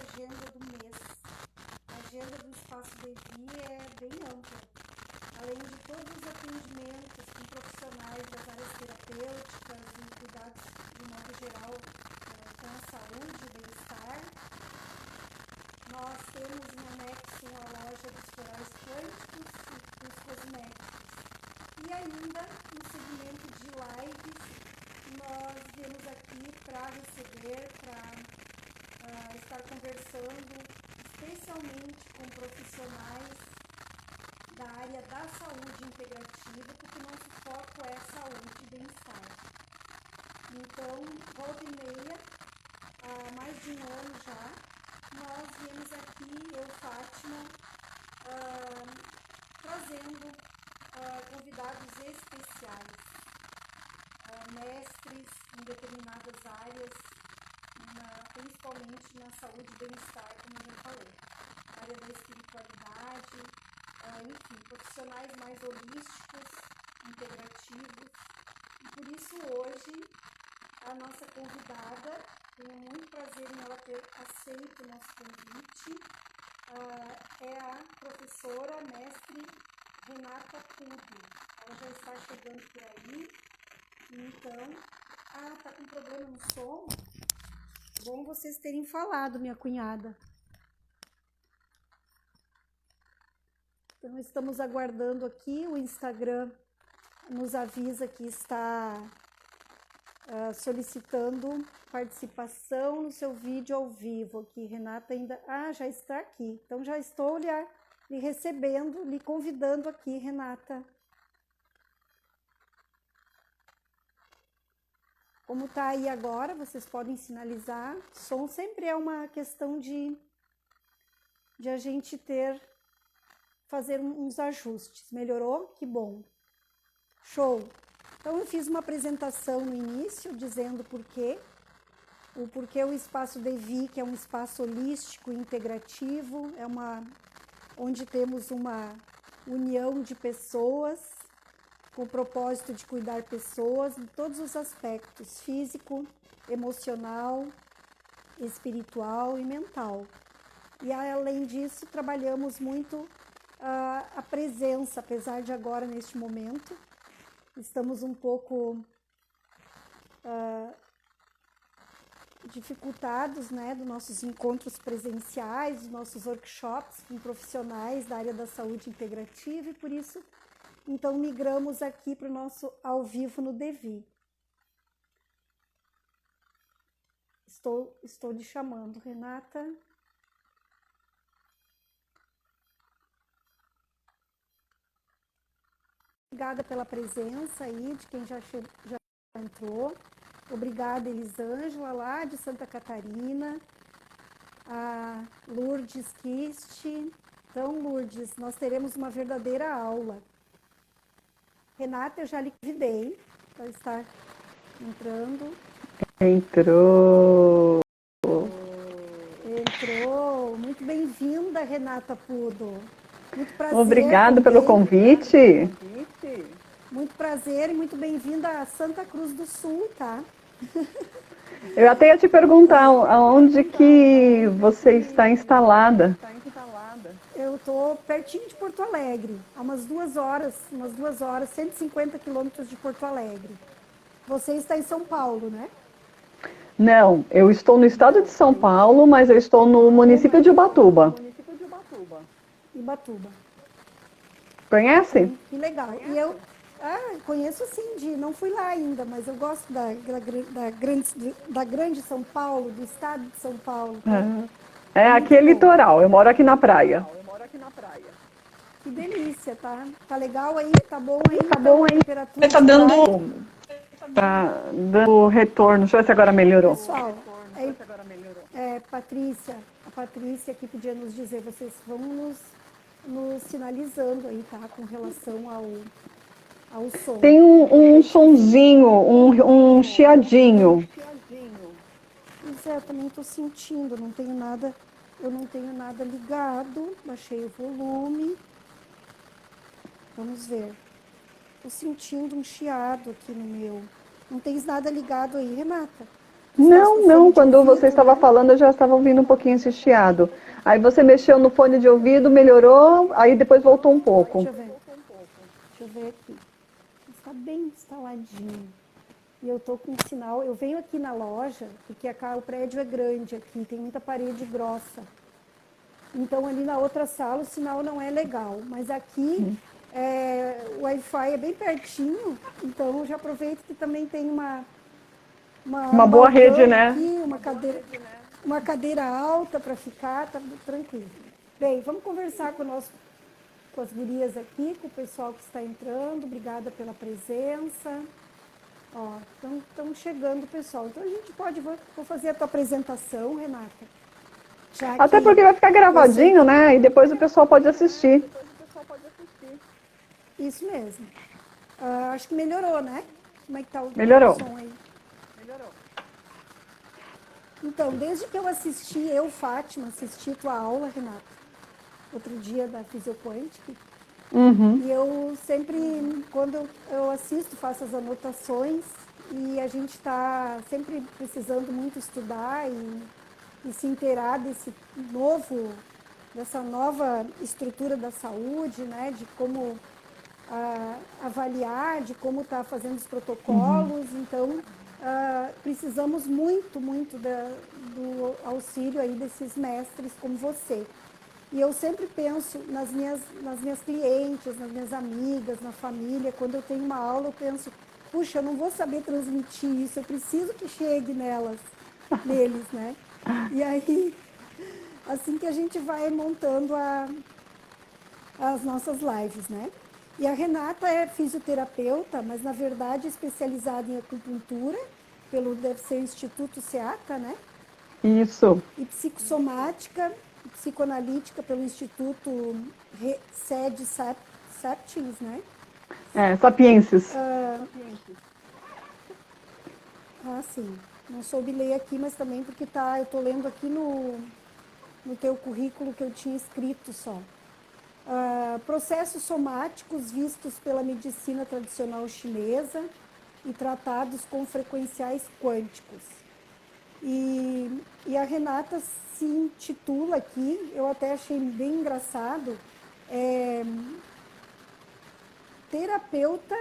agenda do mês. A agenda do Espaço Devi é bem ampla. Além de todos os atendimentos com profissionais das áreas terapêuticas e cuidados, de modo geral, com a saúde e bem-estar, nós temos em anexo a loja dos florais quânticos e dos cosméticos. E ainda, no segmento de lives, nós viemos aqui para receber, para estar conversando, especialmente com profissionais da área da saúde integrativa, porque nosso foco é saúde e bem-estar. Então, volta e meia, há mais de um ano já, nós viemos aqui, eu, Fátima, trazendo convidados especiais, mestres em determinadas áreas, principalmente na saúde e bem-estar, como eu já falei, área da espiritualidade, enfim, profissionais mais holísticos, integrativos. E por isso hoje a nossa convidada, tenho muito prazer em ela ter aceito o nosso convite, é a professora mestre Renata Pudo. Ela já está chegando por aí. Então, tá com problema no som? Bom vocês terem falado, minha cunhada. Então, estamos aguardando aqui, o Instagram nos avisa que está solicitando participação no seu vídeo ao vivo aqui. Renata ainda... já está aqui. Então, já estou lhe recebendo, lhe convidando aqui, Renata. Como está aí agora, vocês podem sinalizar. Som sempre é uma questão de a gente fazer uns ajustes. Melhorou? Que bom. Show! Então, eu fiz uma apresentação no início, dizendo o porquê o Espaço Devi, que é um espaço holístico, integrativo, onde temos uma união de pessoas, com o propósito de cuidar pessoas em todos os aspectos, físico, emocional, espiritual e mental. E, além disso, trabalhamos muito a presença, apesar de agora, neste momento, estamos um pouco dificultados, né, dos nossos encontros presenciais, dos nossos workshops com profissionais da área da saúde integrativa, e por isso, então, migramos aqui para o nosso ao vivo no Devi. Estou lhe chamando, Renata. Obrigada pela presença aí de quem já entrou. Obrigada, Elisângela, lá de Santa Catarina. A Lourdes Kist. Então, Lourdes, nós teremos uma verdadeira aula. Renata, eu já lhe convidei para estar entrando. Entrou. Muito bem-vinda, Renata Pudo. Muito prazer. Obrigada pelo convite. Muito prazer e muito bem-vinda a Santa Cruz do Sul, tá? Eu até ia te perguntar aonde que você está instalada. Eu estou pertinho de Porto Alegre, há umas 2 horas, 150 quilômetros de Porto Alegre. Você está em São Paulo, né? Não, eu estou no estado de São Paulo, mas eu estou no município de Ubatuba. Ubatuba. Conhece? Que legal. E eu conheço sim, não fui lá ainda, mas eu gosto da grande São Paulo, do estado de São Paulo. Aqui é litoral, eu moro aqui na praia. Que delícia, tá? Tá legal aí? Tá bom aí? Temperatura tá dando retorno. Deixa eu ver se agora melhorou. Pessoal, Patrícia, a Patrícia aqui podia nos dizer, vocês vão nos sinalizando aí, tá? Com relação ao som. Tem um sonzinho, um chiadinho. Pois é, eu também estou sentindo, eu não tenho nada ligado, baixei o volume. Vamos ver. Estou sentindo um chiado aqui no meu. Não tens nada ligado aí, Renata? Não, não, quando você estava falando eu já estava ouvindo um pouquinho esse chiado. Aí você mexeu no fone de ouvido, melhorou, aí depois voltou um pouco. Deixa eu ver aqui. Está bem instaladinho. E eu tô com um sinal, eu venho aqui na loja, porque o prédio é grande aqui, tem muita parede grossa. Então ali na outra sala o sinal não é legal, mas aqui o Wi-Fi é bem pertinho, então eu já aproveito que também tem Uma boa rede, né? aqui, uma cadeira alta para ficar, tá tranquilo. Bem, vamos conversar com as gurias aqui, com o pessoal que está entrando, obrigada pela presença. Ó, estão chegando, pessoal. Então a gente vou fazer a tua apresentação, Renata. Até porque vai ficar gravadinho, né? E depois o pessoal pode assistir. Isso mesmo. Acho que melhorou, né? Como é que tá o som aí? Melhorou. Então, desde que Fátima, assisti tua aula, Renata, outro dia da Fisioquântica. Uhum. E eu sempre, quando eu assisto, faço as anotações e a gente está sempre precisando muito estudar e se inteirar dessa nova estrutura da saúde, né, de como avaliar, de como está fazendo os protocolos. Então, precisamos muito do auxílio aí desses mestres como você. E eu sempre penso nas minhas clientes, nas minhas amigas, na família. Quando eu tenho uma aula, eu penso, puxa, eu não vou saber transmitir isso, eu preciso que chegue neles, né? E aí, assim que a gente vai montando as nossas lives, né? E a Renata é fisioterapeuta, mas na verdade é especializada em acupuntura, deve ser o Instituto SEACA, né? Isso. E psicossomática, psicoanalítica pelo Instituto Sede Sapiens, né? Sapiensis. Sim. Não soube ler aqui, mas também porque eu estou lendo aqui no teu currículo que eu tinha escrito só. Processos somáticos vistos pela medicina tradicional chinesa e tratados com frequenciais quânticos. E a Renata se intitula aqui, eu até achei bem engraçado, terapeuta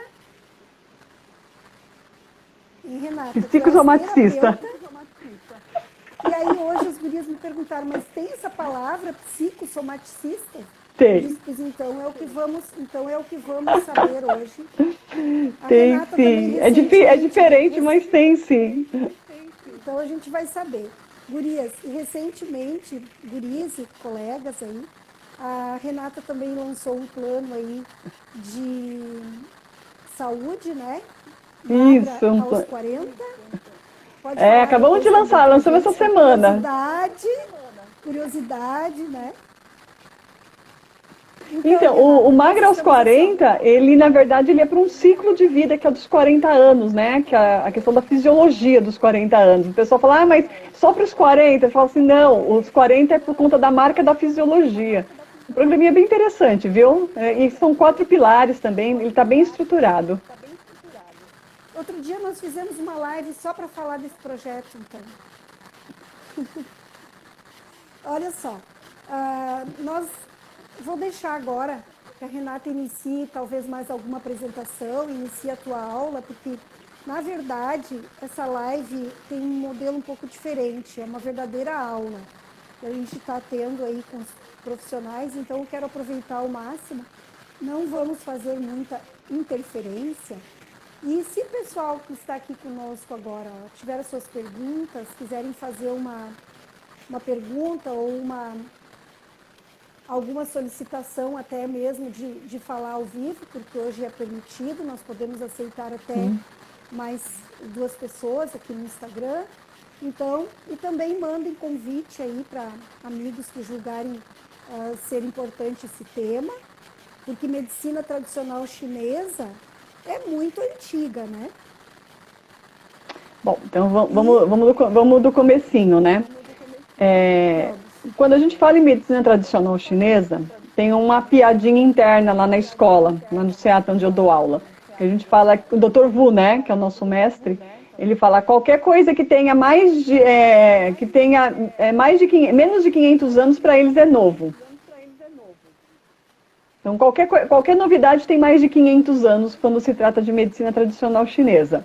em Renata. Psicossomaticista. E aí hoje as gurias me perguntaram, mas tem essa palavra psicossomaticista? Tem. Pois então é o que vamos saber hoje. Tem sim. É diferente, mas tem sim. Então a gente vai saber. Gurias, e recentemente, gurias e colegas aí, a Renata também lançou um plano aí de saúde, né? Isso. Aos 40. Acabamos de lançar, lançamos essa semana. Curiosidade, né? Então, o Magra aos 40, ele na verdade ele é para um ciclo de vida que é dos 40 anos, né? Que é a questão da fisiologia dos 40 anos. O pessoal fala, mas só para os 40? Eu falo assim, não, os 40 é por conta da marca da fisiologia. O programinha é bem interessante, viu? E são 4 pilares também, ele está bem estruturado. Outro dia nós fizemos uma live só para falar desse projeto, então. Olha só, vou deixar agora que a Renata inicie talvez mais alguma apresentação, inicie a tua aula, porque, na verdade, essa live tem um modelo um pouco diferente, é uma verdadeira aula que a gente está tendo aí com os profissionais, então eu quero aproveitar ao máximo. Não vamos fazer muita interferência. E se o pessoal que está aqui conosco agora tiver as suas perguntas, quiserem fazer uma pergunta ou alguma solicitação até mesmo de falar ao vivo, porque hoje é permitido, nós podemos aceitar até mais 2 pessoas aqui no Instagram. Então, e também mandem convite aí para amigos que julgarem ser importante esse tema, porque medicina tradicional chinesa é muito antiga, né? Bom, então vamos do comecinho, né? Quando a gente fala em medicina tradicional chinesa, tem uma piadinha interna lá na escola, lá no SEATA onde eu dou aula. Que a gente fala, o Dr. Wu, né, que é o nosso mestre, Ele fala qualquer coisa que tenha mais de, menos de 500 anos, para eles é novo. Então, qualquer novidade tem mais de 500 anos quando se trata de medicina tradicional chinesa.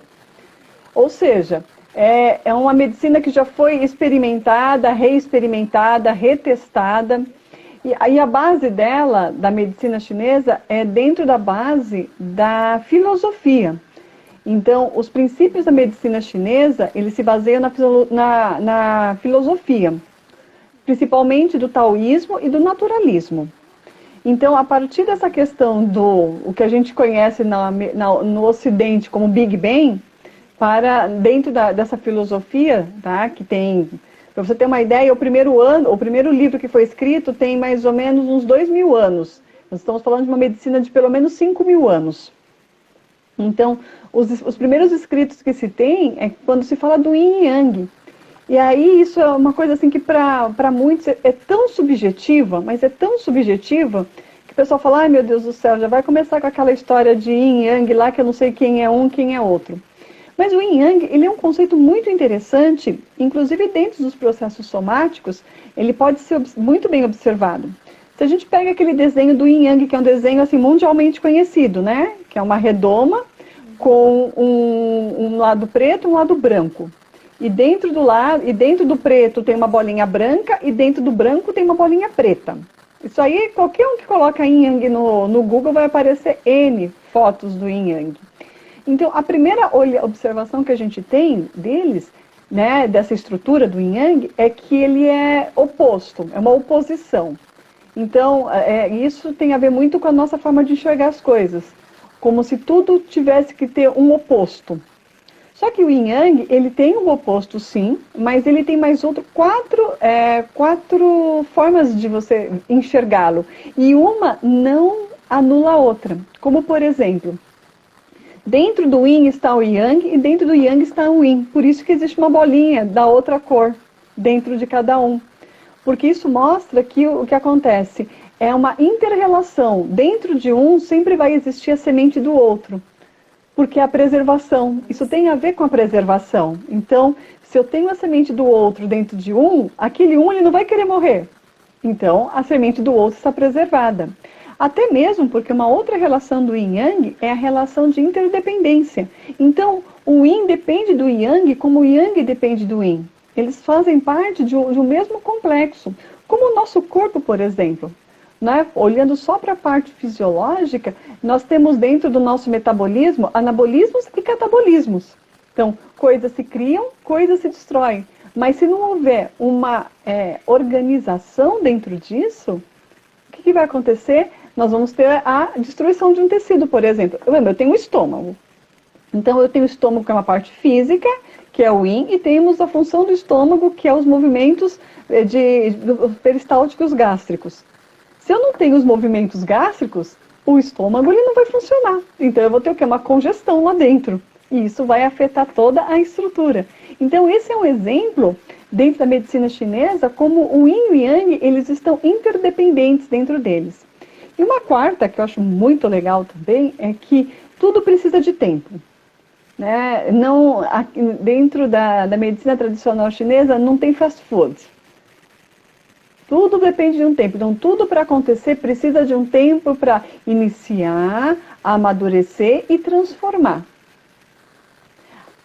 Ou seja, é uma medicina que já foi experimentada, reexperimentada, retestada. E aí a base dela, da medicina chinesa, é dentro da base da filosofia. Então, os princípios da medicina chinesa, eles se baseiam na filosofia, principalmente do taoísmo e do naturalismo. Então, a partir dessa questão o que a gente conhece no Ocidente como Big Bang, dentro dessa filosofia, tá, que tem, para você ter uma ideia, o primeiro livro que foi escrito tem mais ou menos uns 2.000 anos. Nós estamos falando de uma medicina de pelo menos 5.000 anos. Então, os primeiros escritos que se tem é quando se fala do Yin e Yang. E aí isso é uma coisa assim que para muitos é tão subjetiva, mas é tão subjetiva, que o pessoal fala, ai meu Deus do céu, já vai começar com aquela história de Yin e Yang lá, que eu não sei quem é um, quem é outro. Mas o Yin Yang, ele é um conceito muito interessante, inclusive dentro dos processos somáticos, ele pode ser muito bem observado. Se a gente pega aquele desenho do Yin Yang, que é um desenho assim, mundialmente conhecido, né? Que é uma redoma com um lado preto e um lado branco. E dentro do preto tem uma bolinha branca e dentro do branco tem uma bolinha preta. Isso aí, qualquer um que coloca Yin Yang no Google vai aparecer N fotos do Yin Yang. Então, a primeira observação que a gente tem deles, né, dessa estrutura do Yin Yang, é que ele é oposto, é uma oposição. Então, isso tem a ver muito com a nossa forma de enxergar as coisas, como se tudo tivesse que ter um oposto. Só que o Yin Yang, ele tem um oposto sim, mas ele tem mais quatro formas de você enxergá-lo. E uma não anula a outra. Como, por exemplo, dentro do Yin está o Yang e dentro do Yang está o Yin. Por isso que existe uma bolinha da outra cor dentro de cada um. Porque isso mostra que o que acontece é uma inter-relação. Dentro de um sempre vai existir a semente do outro. Porque é a preservação. Isso tem a ver com a preservação. Então, se eu tenho a semente do outro dentro de um, aquele um ele não vai querer morrer. Então, a semente do outro está preservada. Até mesmo porque uma outra relação do Yin Yang é a relação de interdependência. Então, o Yin depende do Yang como o Yang depende do Yin. Eles fazem parte de um mesmo complexo. Como o nosso corpo, por exemplo. Né? Olhando só para a parte fisiológica, nós temos dentro do nosso metabolismo anabolismos e catabolismos. Então, coisas se criam, coisas se destroem. Mas se não houver uma organização dentro disso, o que vai acontecer? Nós vamos ter a destruição de um tecido, por exemplo. Eu tenho um estômago. Então, eu tenho o estômago, que é uma parte física, que é o Yin, e temos a função do estômago, que é os movimentos peristálticos gástricos. Se eu não tenho os movimentos gástricos, o estômago ele não vai funcionar. Então eu vou ter o quê? Uma congestão lá dentro. E isso vai afetar toda a estrutura. Então esse é um exemplo, dentro da medicina chinesa, como o Yin e o Yang, eles estão interdependentes dentro deles. E uma quarta, que eu acho muito legal também, é que tudo precisa de tempo. Né? Dentro da medicina tradicional chinesa não tem fast food. Tudo depende de um tempo. Então, tudo para acontecer precisa de um tempo para iniciar, amadurecer e transformar.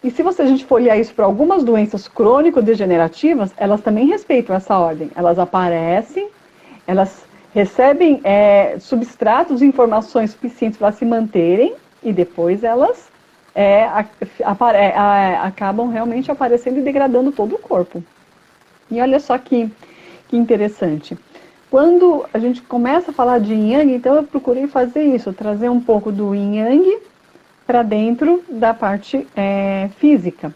E se a gente for olhar isso para algumas doenças crônico-degenerativas, elas também respeitam essa ordem. Elas aparecem, elas recebem substratos e informações suficientes para se manterem e depois elas acabam realmente aparecendo e degradando todo o corpo. E olha só que interessante. Quando a gente começa a falar de Yin Yang, então eu procurei fazer isso, trazer um pouco do Yin Yang para dentro da parte física.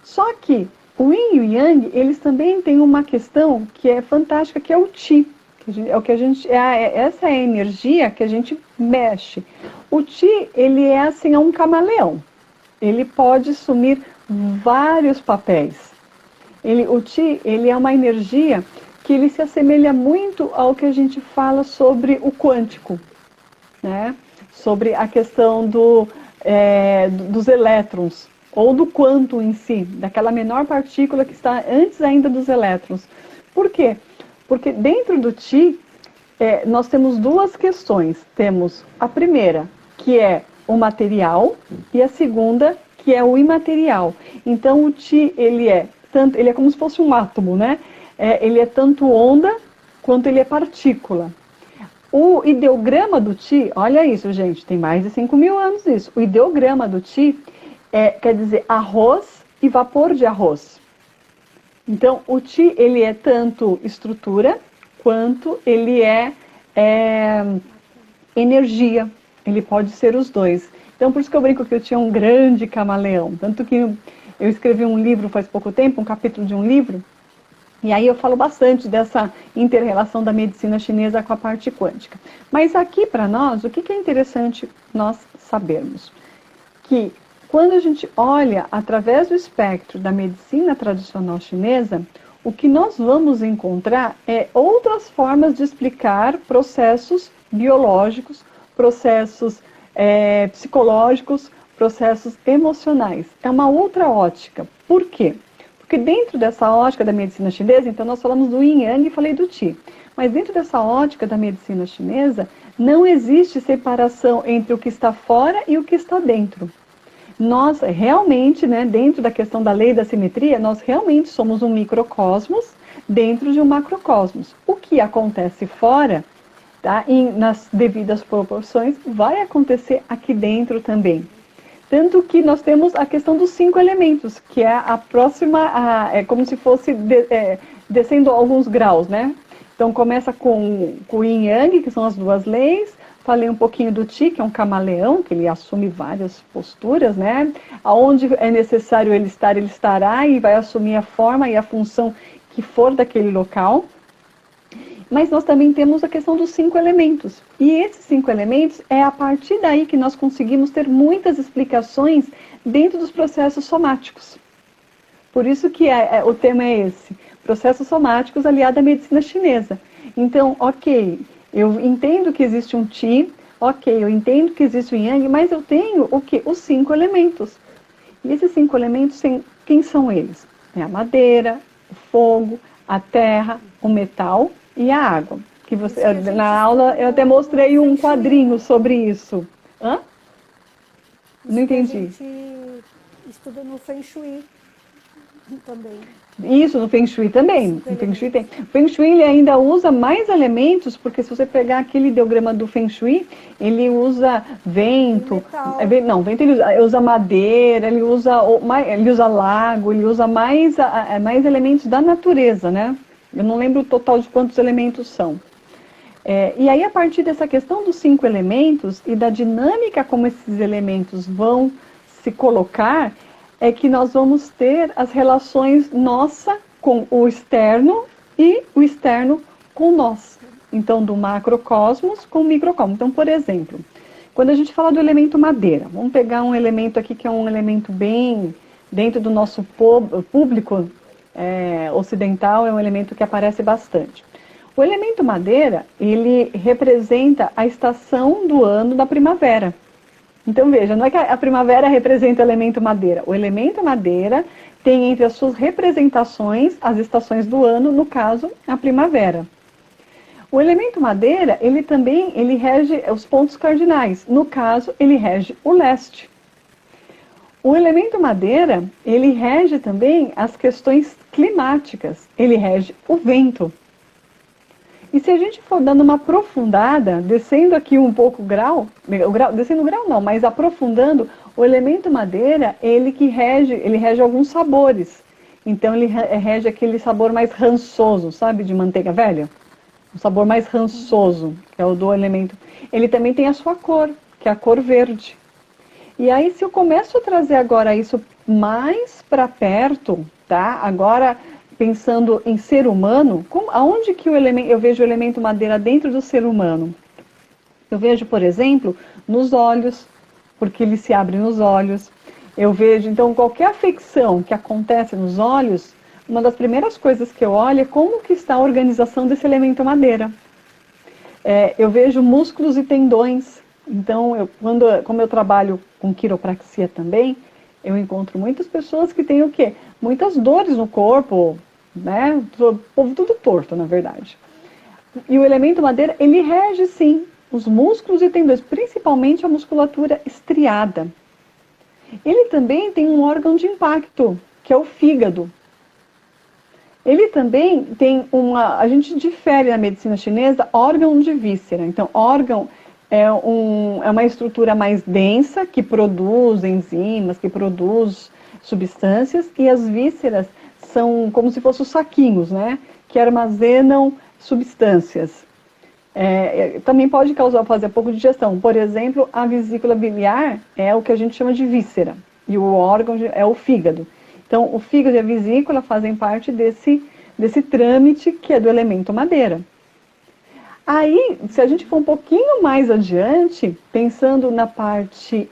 Só que o Yin e o Yang, eles também têm uma questão que é fantástica, que é o Qi. Essa é a energia que a gente mexe. O Qi, ele é assim, um camaleão. Ele pode assumir vários papéis. O Qi, ele é uma energia que ele se assemelha muito ao que a gente fala sobre o quântico, né? Sobre a questão dos elétrons. ou do quanto em si, daquela menor partícula que está antes ainda dos elétrons. Por quê? Porque dentro do Ti, nós temos duas questões. Temos a primeira, que é o material, e a segunda, que é o imaterial. Então o Ti, ele é como se fosse um átomo, né? Ele é tanto onda quanto ele é partícula. O ideograma do Ti, olha isso, gente, tem mais de 5.000 anos isso. O ideograma do Ti quer dizer arroz e vapor de arroz. Então, o Ti, ele é tanto estrutura, quanto ele é energia. Ele pode ser os dois. Então, por isso que eu brinco que eu tinha um grande camaleão. Tanto que eu escrevi um livro faz pouco tempo, um capítulo de um livro, e aí eu falo bastante dessa inter-relação da medicina chinesa com a parte quântica. Mas aqui para nós, o que é interessante nós sabermos? Que quando a gente olha através do espectro da medicina tradicional chinesa, o que nós vamos encontrar é outras formas de explicar processos biológicos, processos psicológicos, processos emocionais. É uma outra ótica. Por quê? Porque dentro dessa ótica da medicina chinesa, então nós falamos do Yin Yang e falei do Qi, mas dentro dessa ótica da medicina chinesa, não existe separação entre o que está fora e o que está dentro. Nós realmente, né, dentro da questão da lei da simetria, nós realmente somos um microcosmos dentro de um macrocosmos. O que acontece fora, tá, nas devidas proporções, vai acontecer aqui dentro também. Tanto que nós temos a questão dos 5 elementos, que é a próxima, é como se fosse descendo alguns graus, né? Então começa com o Yin Yang, que são as duas leis. Falei um pouquinho do Qi, que é um camaleão, que ele assume várias posturas, né? Aonde é necessário ele estar, ele estará e vai assumir a forma e a função que for daquele local. Mas nós também temos a questão dos 5 elementos. E esses 5 elementos é a partir daí que nós conseguimos ter muitas explicações dentro dos processos somáticos. Por isso que o tema é esse, processos somáticos aliado à medicina chinesa. Então, ok, eu entendo que existe um Qi, ok, eu entendo que existe o Yang, mas eu tenho o quê? Os 5 elementos. E esses 5 elementos, quem são eles? É a madeira, o fogo, a terra, o metal e a água. Que você, na aula eu até mostrei um quadrinho sobre isso. Hã? Não entendi. A gente estuda no Feng Shui também. Isso, no Feng Shui também. No Feng Shui tem. O Feng Shui ele ainda usa mais elementos, porque se você pegar aquele ideograma do Feng Shui, ele usa vento. Vento ele usa madeira, ele usa lago, ele usa mais elementos da natureza, né? Eu não lembro o total de quantos elementos são. E aí, a partir dessa questão dos 5 elementos e da dinâmica como esses elementos vão se colocar, é que nós vamos ter as relações nossa com o externo e o externo com nós. Então, do macrocosmos com o microcosmos. Então, por exemplo, quando a gente fala do elemento madeira, vamos pegar um elemento aqui que é um elemento bem dentro do nosso público ocidental, é um elemento que aparece bastante. O elemento madeira, ele representa a estação do ano da primavera. Então veja, não é que a primavera representa o elemento madeira. O elemento madeira tem entre as suas representações as estações do ano, no caso, a primavera. O elemento madeira, ele rege os pontos cardinais. No caso, ele rege o leste. O elemento madeira, ele rege também as questões climáticas. Ele rege o vento. E se a gente for dando uma aprofundada, descendo aqui um pouco descendo o grau não, mas aprofundando, o elemento madeira, ele rege alguns sabores. Então ele rege aquele sabor mais rançoso, sabe, de manteiga velha? Um sabor mais rançoso, que é o do elemento. Ele também tem a sua cor, que é a cor verde. E aí, se eu começo a trazer agora isso mais para perto, tá? Agora, pensando em ser humano, aonde que eu vejo o elemento madeira dentro do ser humano? Eu vejo, por exemplo, nos olhos, porque ele se abre nos olhos. Eu vejo, então, qualquer afecção que acontece nos olhos, uma das primeiras coisas que eu olho é como que está a organização desse elemento madeira. Eu vejo músculos e tendões. Então, como eu trabalho com quiropraxia também, Eu encontro muitas pessoas que têm o quê? Muitas dores no corpo, né? O povo tudo torto, na verdade. E o elemento madeira, ele rege sim os músculos e tendões, principalmente a musculatura estriada. Ele também tem um órgão de impacto, que é o fígado. Ele também tem a gente difere na medicina chinesa, órgão de víscera. Então, órgão é uma estrutura mais densa, que produz enzimas, que produz substâncias, e as vísceras são como se fossem os saquinhos, né? Que armazenam substâncias. Também pode fazer pouco de digestão. Por exemplo, a vesícula biliar é o que a gente chama de víscera, e o órgão é o fígado. Então, o fígado e a vesícula fazem parte desse trâmite que é do elemento madeira. Aí, se a gente for um pouquinho mais adiante, pensando na parte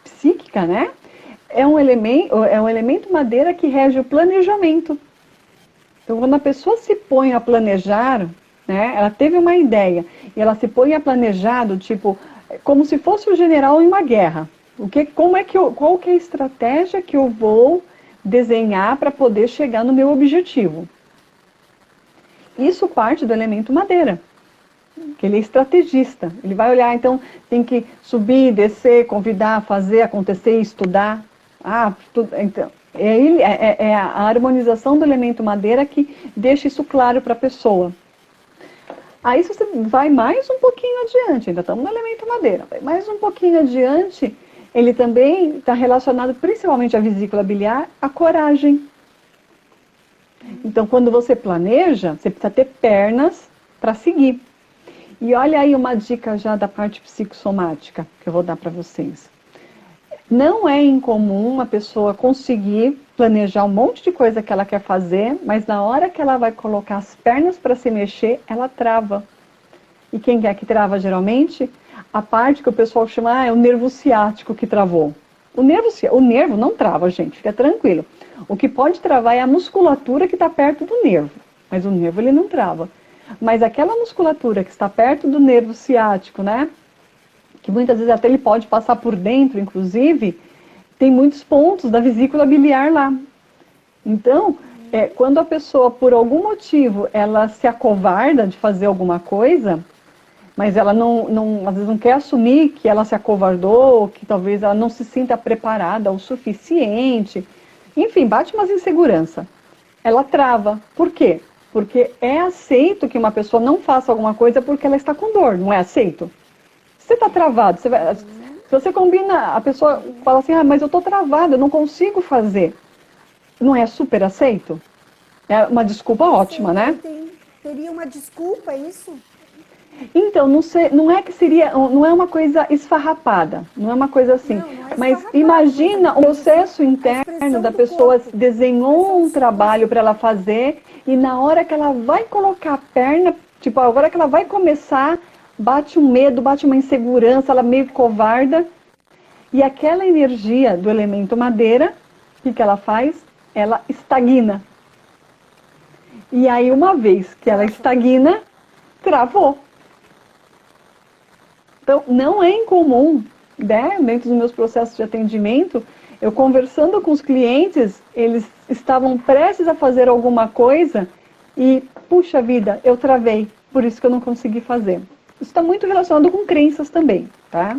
psíquica, né? É um elemento madeira que rege o planejamento. Então, quando a pessoa se põe a planejar, né? Ela teve uma ideia e ela se põe a planejar, tipo, como se fosse o general em uma guerra. Qual que é a estratégia que eu vou desenhar para poder chegar no meu objetivo? Isso parte do elemento madeira, que ele é estrategista. Ele vai olhar, então, tem que subir, descer, convidar, fazer, acontecer, estudar. Então, é a harmonização do elemento madeira que deixa isso claro para a pessoa. Aí, se você vai mais um pouquinho adiante, ainda estamos no elemento madeira, mais um pouquinho adiante, ele também está relacionado principalmente à vesícula biliar, à coragem. Então, quando você planeja, você precisa ter pernas para seguir. E olha aí uma dica já da parte psicossomática que eu vou dar para vocês. Não é incomum uma pessoa conseguir planejar um monte de coisa que ela quer fazer, mas na hora que ela vai colocar as pernas para se mexer, ela trava. E quem é que trava geralmente? A parte que o pessoal chama, é o nervo ciático que travou. O nervo não trava, gente, fica tranquilo. O que pode travar é a musculatura que está perto do nervo, mas o nervo ele não trava. Mas aquela musculatura que está perto do nervo ciático, né? Que muitas vezes até ele pode passar por dentro, inclusive, tem muitos pontos da vesícula biliar lá. Então, quando a pessoa, por algum motivo, ela se acovarda de fazer alguma coisa, mas ela às vezes não quer assumir que ela se acovardou, que talvez ela não se sinta preparada o suficiente, enfim, bate umas insegurança. Ela trava. Por quê? Porque é aceito que uma pessoa não faça alguma coisa porque ela está com dor, não é aceito? Você está travado, se você combina, a pessoa fala assim, mas eu estou travada, eu não consigo fazer. Não é super aceito? É uma desculpa ótima, né? Teria uma desculpa, isso? Então, não é que seria, não é uma coisa esfarrapada, não é uma coisa assim. Mas imagina o processo interno da pessoa desenhou um trabalho para ela fazer e na hora que ela vai colocar a perna, tipo, a hora que ela vai começar, bate um medo, bate uma insegurança, ela meio covarda. E aquela energia do elemento madeira, o que ela faz? Ela estagna. E aí, uma vez que ela estagna, travou. Então, não é incomum, né, dentro dos meus processos de atendimento, eu conversando com os clientes, eles estavam prestes a fazer alguma coisa e, puxa vida, eu travei, por isso que eu não consegui fazer. Isso está muito relacionado com crenças também, tá?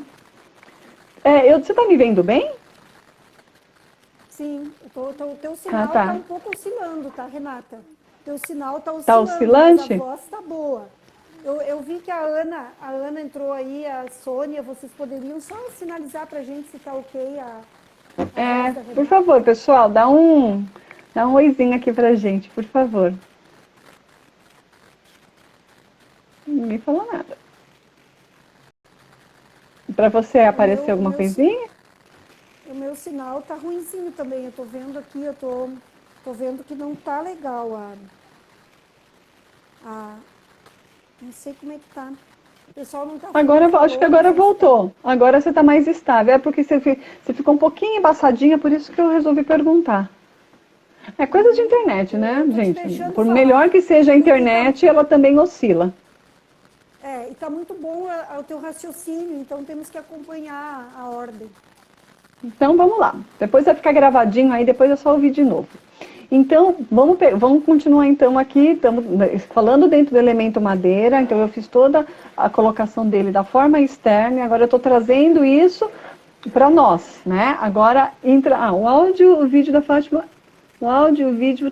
Você está me vendo bem? Sim, o teu sinal está um pouco oscilando, tá, Renata? O teu sinal está oscilando, tá oscilante? mas a voz está boa. Eu vi que a Ana entrou aí, a Sônia, vocês poderiam só sinalizar para a gente se está ok por favor, pessoal, dá um oizinho aqui pra gente, por favor. Ninguém falou nada. Para você aparecer alguma coisinha? O meu sinal tá ruinzinho também. Eu tô vendo aqui, tô vendo que não tá legal não sei como é que tá. O pessoal não tá acho que agora voltou. Agora você tá mais estável. É porque você ficou um pouquinho embaçadinha, por isso que eu resolvi perguntar. É coisa de internet, né, gente? Por melhor que seja a internet, ela também oscila. E tá muito bom o teu raciocínio, então temos que acompanhar a ordem. Então, vamos lá. Depois vai ficar gravadinho aí, depois é só ouvir de novo. Então, vamos continuar então aqui, estamos falando dentro do elemento madeira, então eu fiz toda a colocação dele da forma externa, e agora eu estou trazendo isso para nós, né? Agora, entra o áudio, o vídeo da Fátima, o áudio, o vídeo,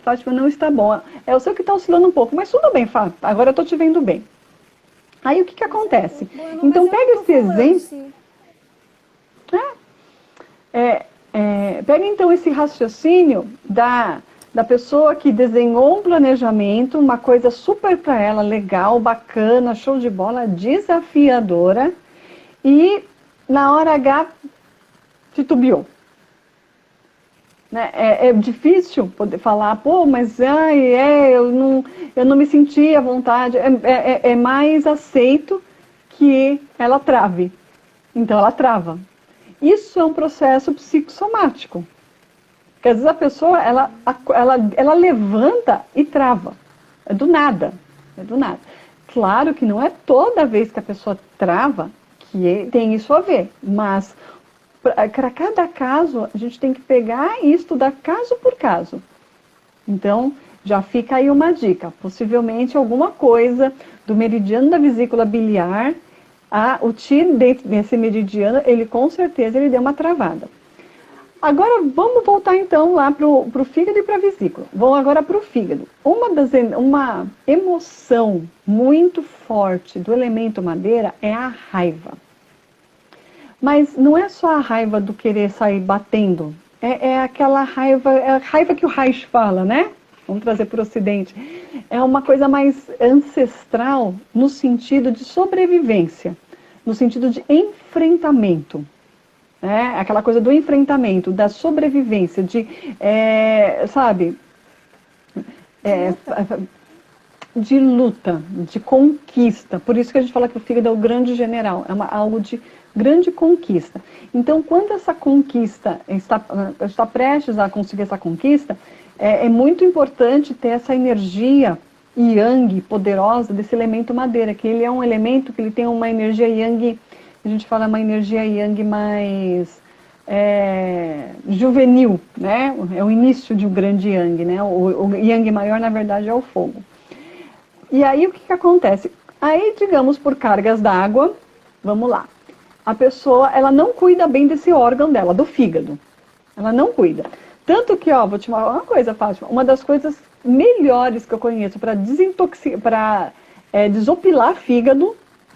Fátima, não está bom. É o seu que está oscilando um pouco, mas tudo bem, Fátima, agora eu estou te vendo bem. Aí, o que acontece? Então, pega esse exemplo... pega então esse raciocínio da pessoa que desenhou um planejamento, uma coisa super para ela, legal, bacana, show de bola, desafiadora, e na hora H titubeou. Né? É difícil poder falar, pô, mas eu não me senti à vontade. É mais aceito que ela trave. Então ela trava. Isso é um processo psicossomático. Porque às vezes a pessoa, ela levanta e trava. É do nada. É do nada. Claro que não é toda vez que a pessoa trava que tem isso a ver. Mas, para cada caso, a gente tem que pegar e estudar caso por caso. Então, já fica aí uma dica. Possivelmente alguma coisa do meridiano da vesícula biliar, o tiro dentro desse meridiano, ele com certeza ele deu uma travada. Agora vamos voltar então lá para o fígado e para a vesícula. Vamos agora para o fígado. Uma emoção muito forte do elemento madeira é a raiva. Mas não é só a raiva do querer sair batendo. É aquela raiva, é a raiva que o Reich fala, né? Vamos trazer para o Ocidente. É uma coisa mais ancestral no sentido de sobrevivência, no sentido de enfrentamento. Né? Aquela coisa do enfrentamento, da sobrevivência, de luta, de conquista. Por isso que a gente fala que o fígado é o grande general, é algo de grande conquista. Então, quando essa conquista está prestes a conseguir essa conquista, é muito importante ter essa energia yang poderosa desse elemento madeira, que ele é um elemento que ele tem uma energia yang, a gente fala uma energia yang mais juvenil, né? É o início de um grande yang, né? O yang maior, na verdade, é o fogo. E aí, o que acontece? Aí, digamos, por cargas d'água, vamos lá. A pessoa, ela não cuida bem desse órgão dela, do fígado. Ela não cuida. Tanto que, vou te falar uma coisa, Fátima, uma das coisas melhores que eu conheço para desopilar fígado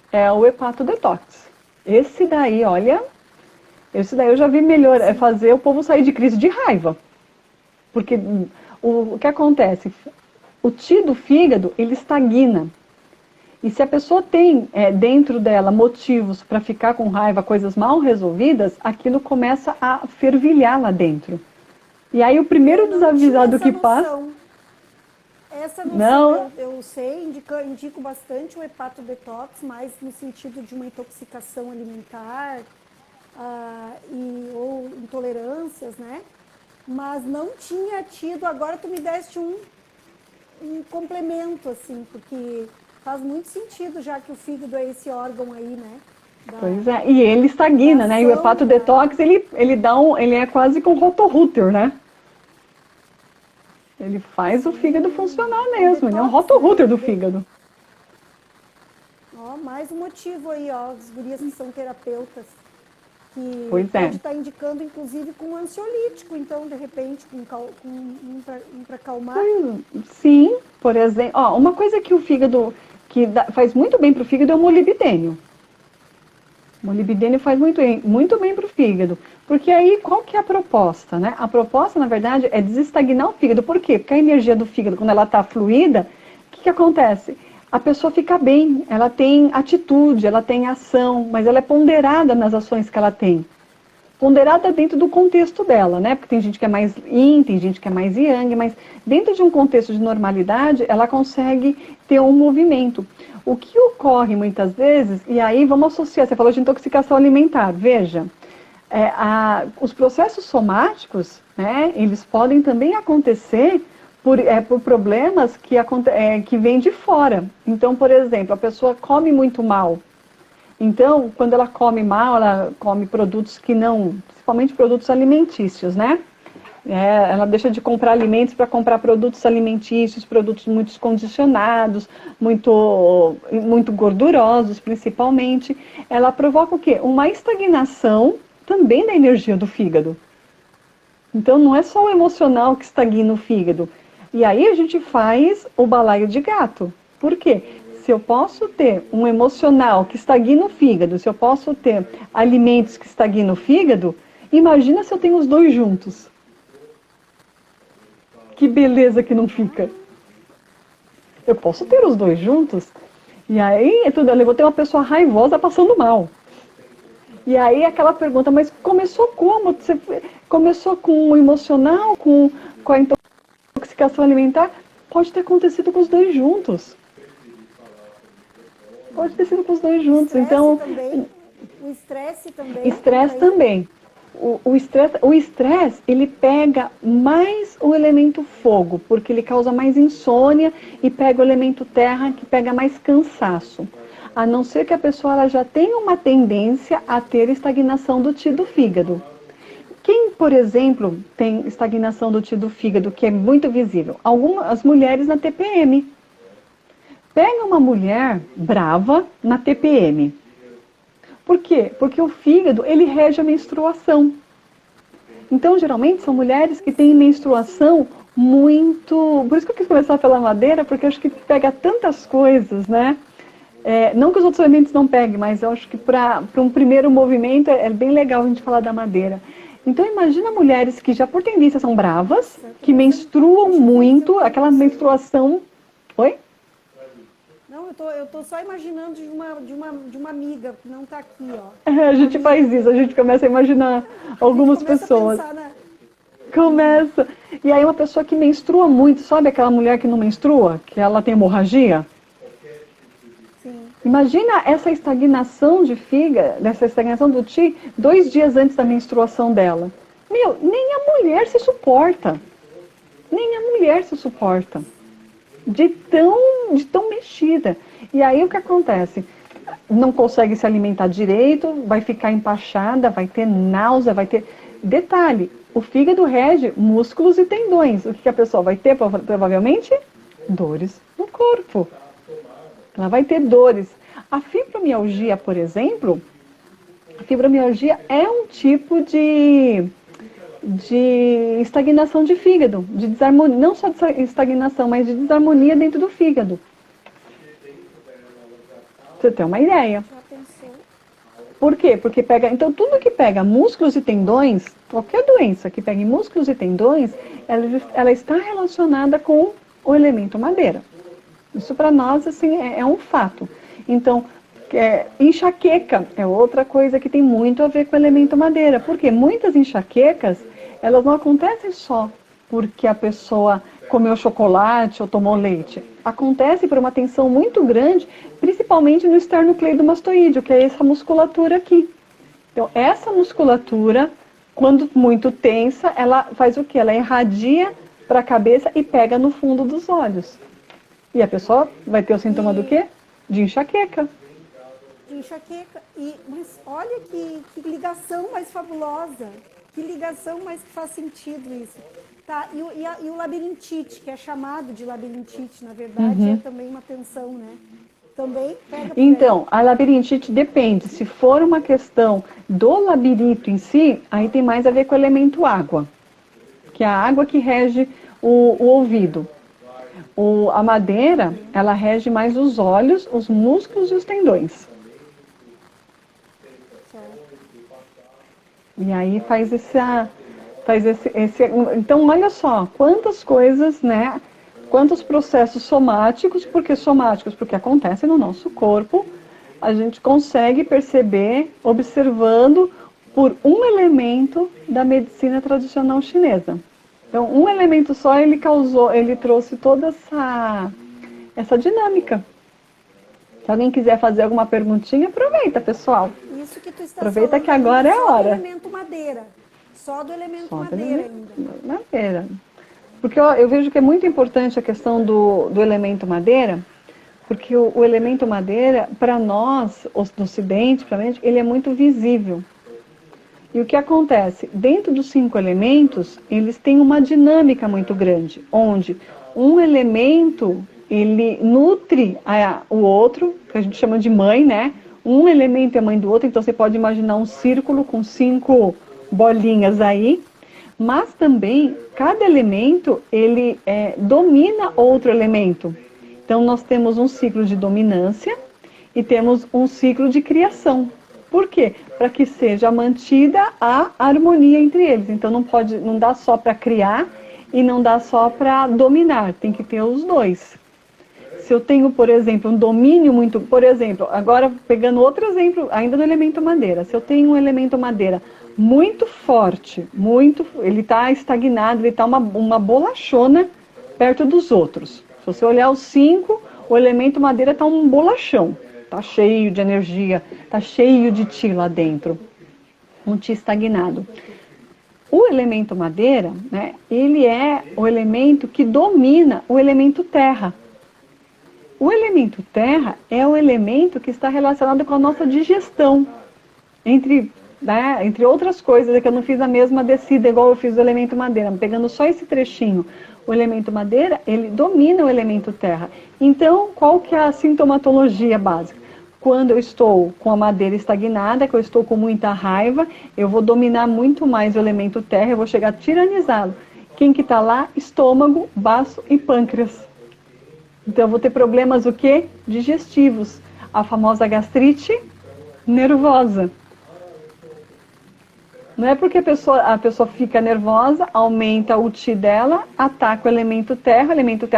é o hepatodetox. Esse daí, olha, eu já vi melhor, é fazer o povo sair de crise de raiva. Porque o que acontece? O ti do fígado, ele estagna. E se a pessoa tem dentro dela motivos para ficar com raiva, coisas mal resolvidas, aquilo começa a fervilhar lá dentro. E aí o primeiro desavisado que passa... Essa noção eu sei, indico bastante o hepatodetox, mas no sentido de uma intoxicação alimentar ou intolerâncias, né? Mas não tinha tido, agora tu me deste um complemento, assim, porque faz muito sentido, já que o fígado é esse órgão aí, né? Pois é, e ele estagna, né? E o hepatodetox, ele é quase com rotorrúter, né? Ele faz o fígado funcionar mesmo, ele é um rotorrúter do fígado. Mais um motivo aí, as gurias que são terapeutas, que pode estar indicando, inclusive, com ansiolítico, então, de repente, para acalmar. Sim, por exemplo, uma coisa que o fígado, faz muito bem para o fígado é o molibdênio. O molibdênio faz muito bem para o fígado. Porque aí, qual que é a proposta, né? A proposta, na verdade, é desestagnar o fígado. Por quê? Porque a energia do fígado, quando ela está fluida, o que acontece? A pessoa fica bem, ela tem atitude, ela tem ação, mas ela é ponderada nas ações que ela tem. Ponderada dentro do contexto dela, né? Porque tem gente que é mais yin, tem gente que é mais yang, mas dentro de um contexto de normalidade, ela consegue ter um movimento. O que ocorre muitas vezes, e aí vamos associar, você falou de intoxicação alimentar, veja, os processos somáticos, né, eles podem também acontecer por problemas que vêm de fora. Então, por exemplo, a pessoa come muito mal, Então, quando ela come mal, ela come produtos que não, principalmente produtos alimentícios, né? Ela deixa de comprar alimentos para comprar produtos alimentícios, produtos muito condicionados, muito gordurosos, principalmente. Ela provoca o quê? Uma estagnação também da energia do fígado. Então, não é só o emocional que estagna o fígado. E aí a gente faz o balaio de gato. Por quê? Se eu posso ter um emocional que estagna o fígado, se eu posso ter alimentos que estagnam o fígado, imagina se eu tenho os dois juntos. Que beleza que não fica. Eu posso ter os dois juntos? E aí, eu vou ter uma pessoa raivosa passando mal. E aí aquela pergunta, mas começou como? Você começou com o emocional, com a intoxicação alimentar? Pode ter acontecido com os dois juntos. Pode ter sido com os dois juntos. Então, o estresse também. Estresse também. O estresse, ele pega mais o elemento fogo, porque ele causa mais insônia, e pega o elemento terra, que pega mais cansaço. A não ser que a pessoa ela já tenha uma tendência a ter estagnação do Ti do fígado. Quem, por exemplo, tem estagnação do Ti do fígado, que é muito visível? Algumas mulheres na TPM. Pega uma mulher brava na TPM. Por quê? Porque o fígado, ele rege a menstruação. Então, geralmente, são mulheres que têm menstruação muito... Por isso que eu quis começar pela madeira, porque eu acho que pega tantas coisas, né? Não que os outros elementos não peguem, mas eu acho que para um primeiro movimento é bem legal a gente falar da madeira. Então, imagina mulheres que já por tendência são bravas, que menstruam muito, aquela menstruação... Oi? Eu tô só imaginando de uma amiga que não está aqui, ó. A gente faz isso, a gente começa a imaginar algumas pessoas. Começa. E aí uma pessoa que menstrua muito, sabe aquela mulher que não menstrua? Que ela tem hemorragia? Sim. Imagina essa estagnação de fígado, essa estagnação do Ti, 2 dias antes da menstruação dela. Meu, nem a mulher se suporta. Nem a mulher se suporta. De tão mexida. E aí o que acontece? Não consegue se alimentar direito, vai ficar empachada, vai ter náusea, vai ter... Detalhe, o fígado rege músculos e tendões. O que a pessoa vai ter, provavelmente? Dores no corpo. Ela vai ter dores. A fibromialgia, por exemplo, a fibromialgia é um tipo de estagnação de fígado, de desarmonia, não só de estagnação, mas de desarmonia dentro do fígado. Você tem uma ideia. Por quê? Porque pega, então tudo que pega músculos e tendões, qualquer doença que pegue músculos e tendões, ela está relacionada com o elemento madeira. Isso para nós assim é um fato. Então, enxaqueca é outra coisa que tem muito a ver com o elemento madeira. Porque muitas enxaquecas, elas não acontecem só porque a pessoa comeu chocolate ou tomou leite. Acontece por uma tensão muito grande, principalmente no esternocleidomastoideo, que é essa musculatura aqui. Então, essa musculatura, quando muito tensa, ela faz o quê? Ela irradia para a cabeça e pega no fundo dos olhos. E a pessoa vai ter o sintoma do quê? De enxaqueca. De enxaqueca. Mas olha que ligação mais fabulosa. Que ligação mais que faz sentido isso. Tá, e o labirintite, que é chamado de labirintite, na verdade, é também uma tensão, né? Também pega. Então, a labirintite depende. Se for uma questão do labirinto em si, aí tem mais a ver com o elemento água, que é a água que rege o ouvido. A madeira, ela rege mais os olhos, os músculos e os tendões. E aí faz esse. Então, olha só, quantas coisas, né? Quantos processos somáticos, porque acontecem no nosso corpo, a gente consegue perceber observando por um elemento da medicina tradicional chinesa. Então, um elemento só, ele trouxe toda essa dinâmica. Se alguém quiser fazer alguma perguntinha, aproveita, pessoal. Isso que tu está aproveita falando, que agora é a hora. Só do elemento madeira. Só do elemento madeira ainda. Madeira. Porque eu vejo que é muito importante a questão do elemento madeira, Porque o elemento madeira, para nós, do Ocidente, ele é muito visível. E o que acontece? Dentro dos 5 elementos, eles têm uma dinâmica muito grande, onde um elemento, ele nutre o outro, que a gente chama de mãe, né? Um elemento é mãe do outro, então você pode imaginar um círculo com 5 bolinhas aí, mas também, cada elemento, ele domina outro elemento. Então, nós temos um ciclo de dominância e temos um ciclo de criação. Por quê? Para que seja mantida a harmonia entre eles. Então, não dá só para criar e não dá só para dominar, tem que ter os dois. Se eu tenho, por exemplo, um domínio muito... Por exemplo, agora pegando outro exemplo, ainda do elemento madeira. Se eu tenho um elemento madeira muito forte, ele está estagnado, ele está uma bolachona perto dos outros. Se você olhar os 5, o elemento madeira está um bolachão. Está cheio de energia, está cheio de ti lá dentro. Um ti estagnado. O elemento madeira, né, ele é o elemento que domina o elemento terra. O elemento terra é o elemento que está relacionado com a nossa digestão. Entre outras coisas, é que eu não fiz a mesma descida igual eu fiz do elemento madeira, pegando só esse trechinho. O elemento madeira, ele domina o elemento terra. Então, qual que é a sintomatologia básica? Quando eu estou com a madeira estagnada, que eu estou com muita raiva, eu vou dominar muito mais o elemento terra, eu vou chegar tiranizado. Quem que está lá? Estômago, baço e pâncreas. Então, eu vou ter problemas o quê? Digestivos. A famosa gastrite nervosa. Não é porque a pessoa fica nervosa, aumenta o Ti dela, ataca o elemento terra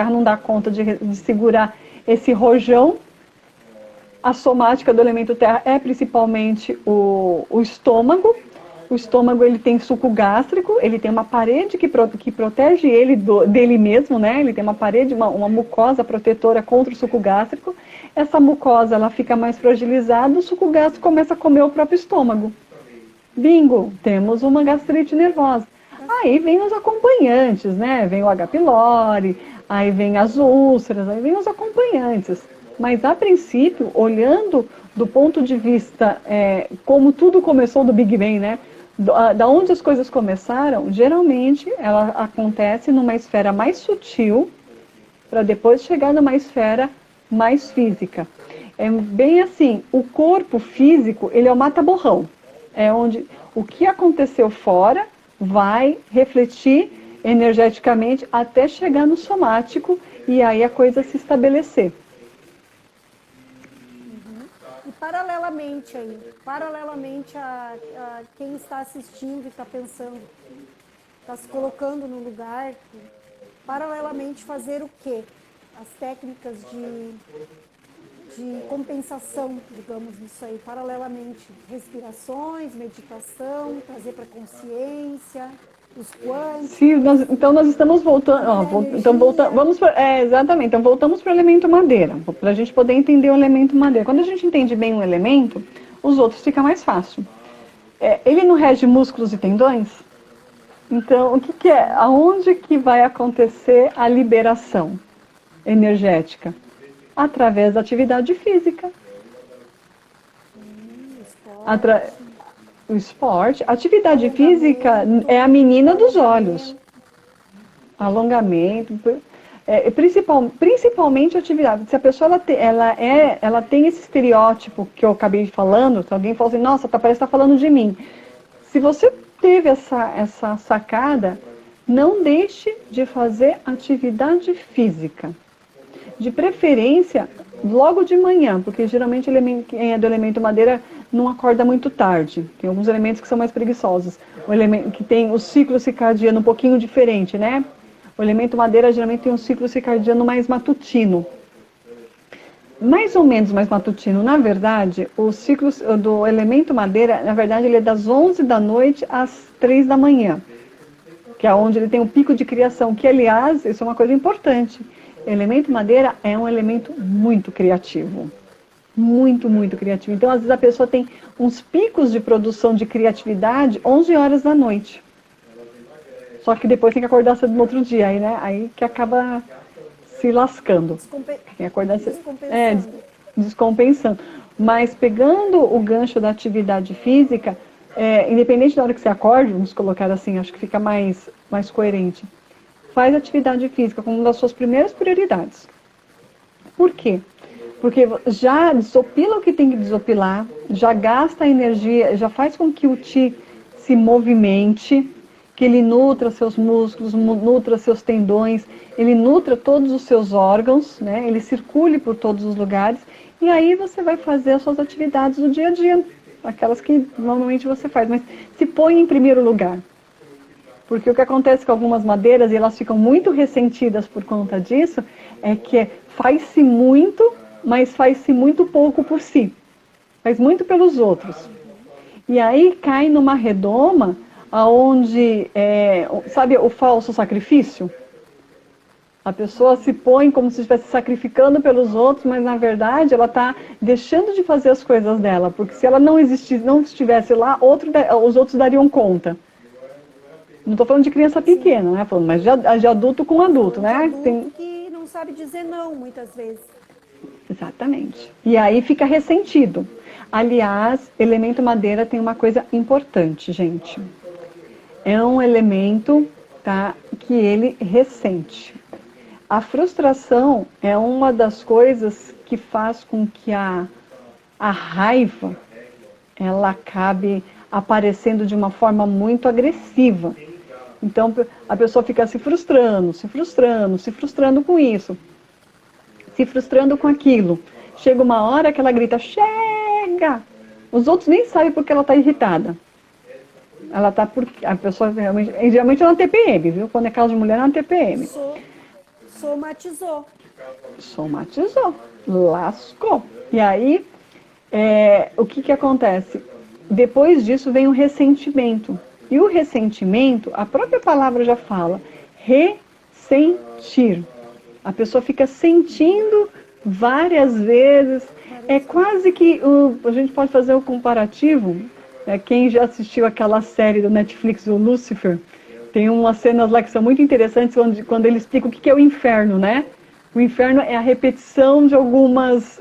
não dá conta de segurar esse rojão. A somática do elemento terra é principalmente o estômago. O estômago, ele tem suco gástrico, ele tem uma parede que protege ele dele mesmo, né? Ele tem uma parede, uma mucosa protetora contra o suco gástrico. Essa mucosa, ela fica mais fragilizada, o suco gástrico começa a comer o próprio estômago. Bingo, temos uma gastrite nervosa. Aí vem os acompanhantes, né? Vem o H. pylori, aí vem as úlceras, aí vem os acompanhantes. Mas, a princípio, olhando do ponto de vista, como tudo começou do Big Bang, né? Da onde as coisas começaram, geralmente ela acontece numa esfera mais sutil, para depois chegar numa esfera mais física. É bem assim, o corpo físico, ele é o mata-borrão. É onde o que aconteceu fora vai refletir energeticamente até chegar no somático e aí a coisa se estabelecer. E paralelamente a quem está assistindo e está pensando, está se colocando no lugar, paralelamente fazer o quê? As técnicas de compensação, digamos, disso aí, paralelamente. Respirações, meditação, trazer para a consciência, os quânticos. Sim, então nós estamos voltando. Exatamente, então voltamos para o elemento madeira, para a gente poder entender o elemento madeira. Quando a gente entende bem o elemento, os outros fica mais fácil. Ele não rege músculos e tendões? Então, o que é? Aonde que vai acontecer a liberação energética? Através da atividade física. O esporte. Atividade física é a menina dos olhos. Alongamento. Principalmente atividade. Se a pessoa ela tem esse estereótipo que eu acabei falando, se alguém fala assim, nossa, parece que está falando de mim. Se você teve essa sacada, não deixe de fazer atividade física. De preferência, logo de manhã, porque geralmente quem é do elemento madeira não acorda muito tarde. Tem alguns elementos que são mais preguiçosos. O elemento que tem o ciclo circadiano um pouquinho diferente, né? O elemento madeira geralmente tem um ciclo circadiano mais matutino. Mais ou menos mais matutino. Na verdade, o ciclo do elemento madeira, na verdade, ele é das 11 da noite às 3 da manhã. Que é onde ele tem um pico de criação, que, aliás, isso é uma coisa importante. O elemento madeira é um elemento muito criativo. Muito, muito criativo. Então, às vezes, a pessoa tem uns picos de produção de criatividade 11 horas da noite. Só que depois tem que acordar cedo no outro dia. Aí que acaba se lascando. Tem que acordar descompensando. Mas pegando o gancho da atividade física, independente da hora que você acorde, vamos colocar assim, acho que fica mais coerente. Faz atividade física como uma das suas primeiras prioridades. Por quê? Porque já desopila o que tem que desopilar, já gasta energia, já faz com que o Qi se movimente, que ele nutra seus músculos, nutra seus tendões, ele nutra todos os seus órgãos, né? Ele circule por todos os lugares, e aí você vai fazer as suas atividades do dia a dia, aquelas que normalmente você faz, mas se põe em primeiro lugar. Porque o que acontece com algumas madeiras, e elas ficam muito ressentidas por conta disso, é que faz-se muito, mas faz-se muito pouco por si. Faz muito pelos outros. E aí cai numa redoma onde, sabe o falso sacrifício? A pessoa se põe como se estivesse sacrificando pelos outros, mas na verdade ela está deixando de fazer as coisas dela. Porque se ela não existisse, não estivesse lá, os outros dariam conta. Não estou falando de criança pequena, né? Falando, mas de adulto com adulto, né? Adulto que não sabe dizer não, muitas vezes. Exatamente. E aí fica ressentido. Aliás, elemento madeira tem uma coisa importante, gente. É um elemento, tá, que ele ressente. A frustração é uma das coisas que faz com que a raiva ela acabe aparecendo de uma forma muito agressiva. Então, a pessoa fica se frustrando com isso, se frustrando com aquilo. Chega uma hora que ela grita, chega! Os outros nem sabem porque ela está irritada. Ela está a pessoa geralmente é uma TPM, viu? Quando é caso de mulher, é uma TPM. Somatizou. Lascou. E aí, o que acontece? Depois disso vem o ressentimento. E o ressentimento, a própria palavra já fala, ressentir. A pessoa fica sentindo várias vezes. É quase que, a gente pode fazer o comparativo, quem já assistiu aquela série do Netflix, o Lucifer, tem umas cenas lá que são muito interessantes, quando ele explica o que é o inferno, né? O inferno é a repetição de algumas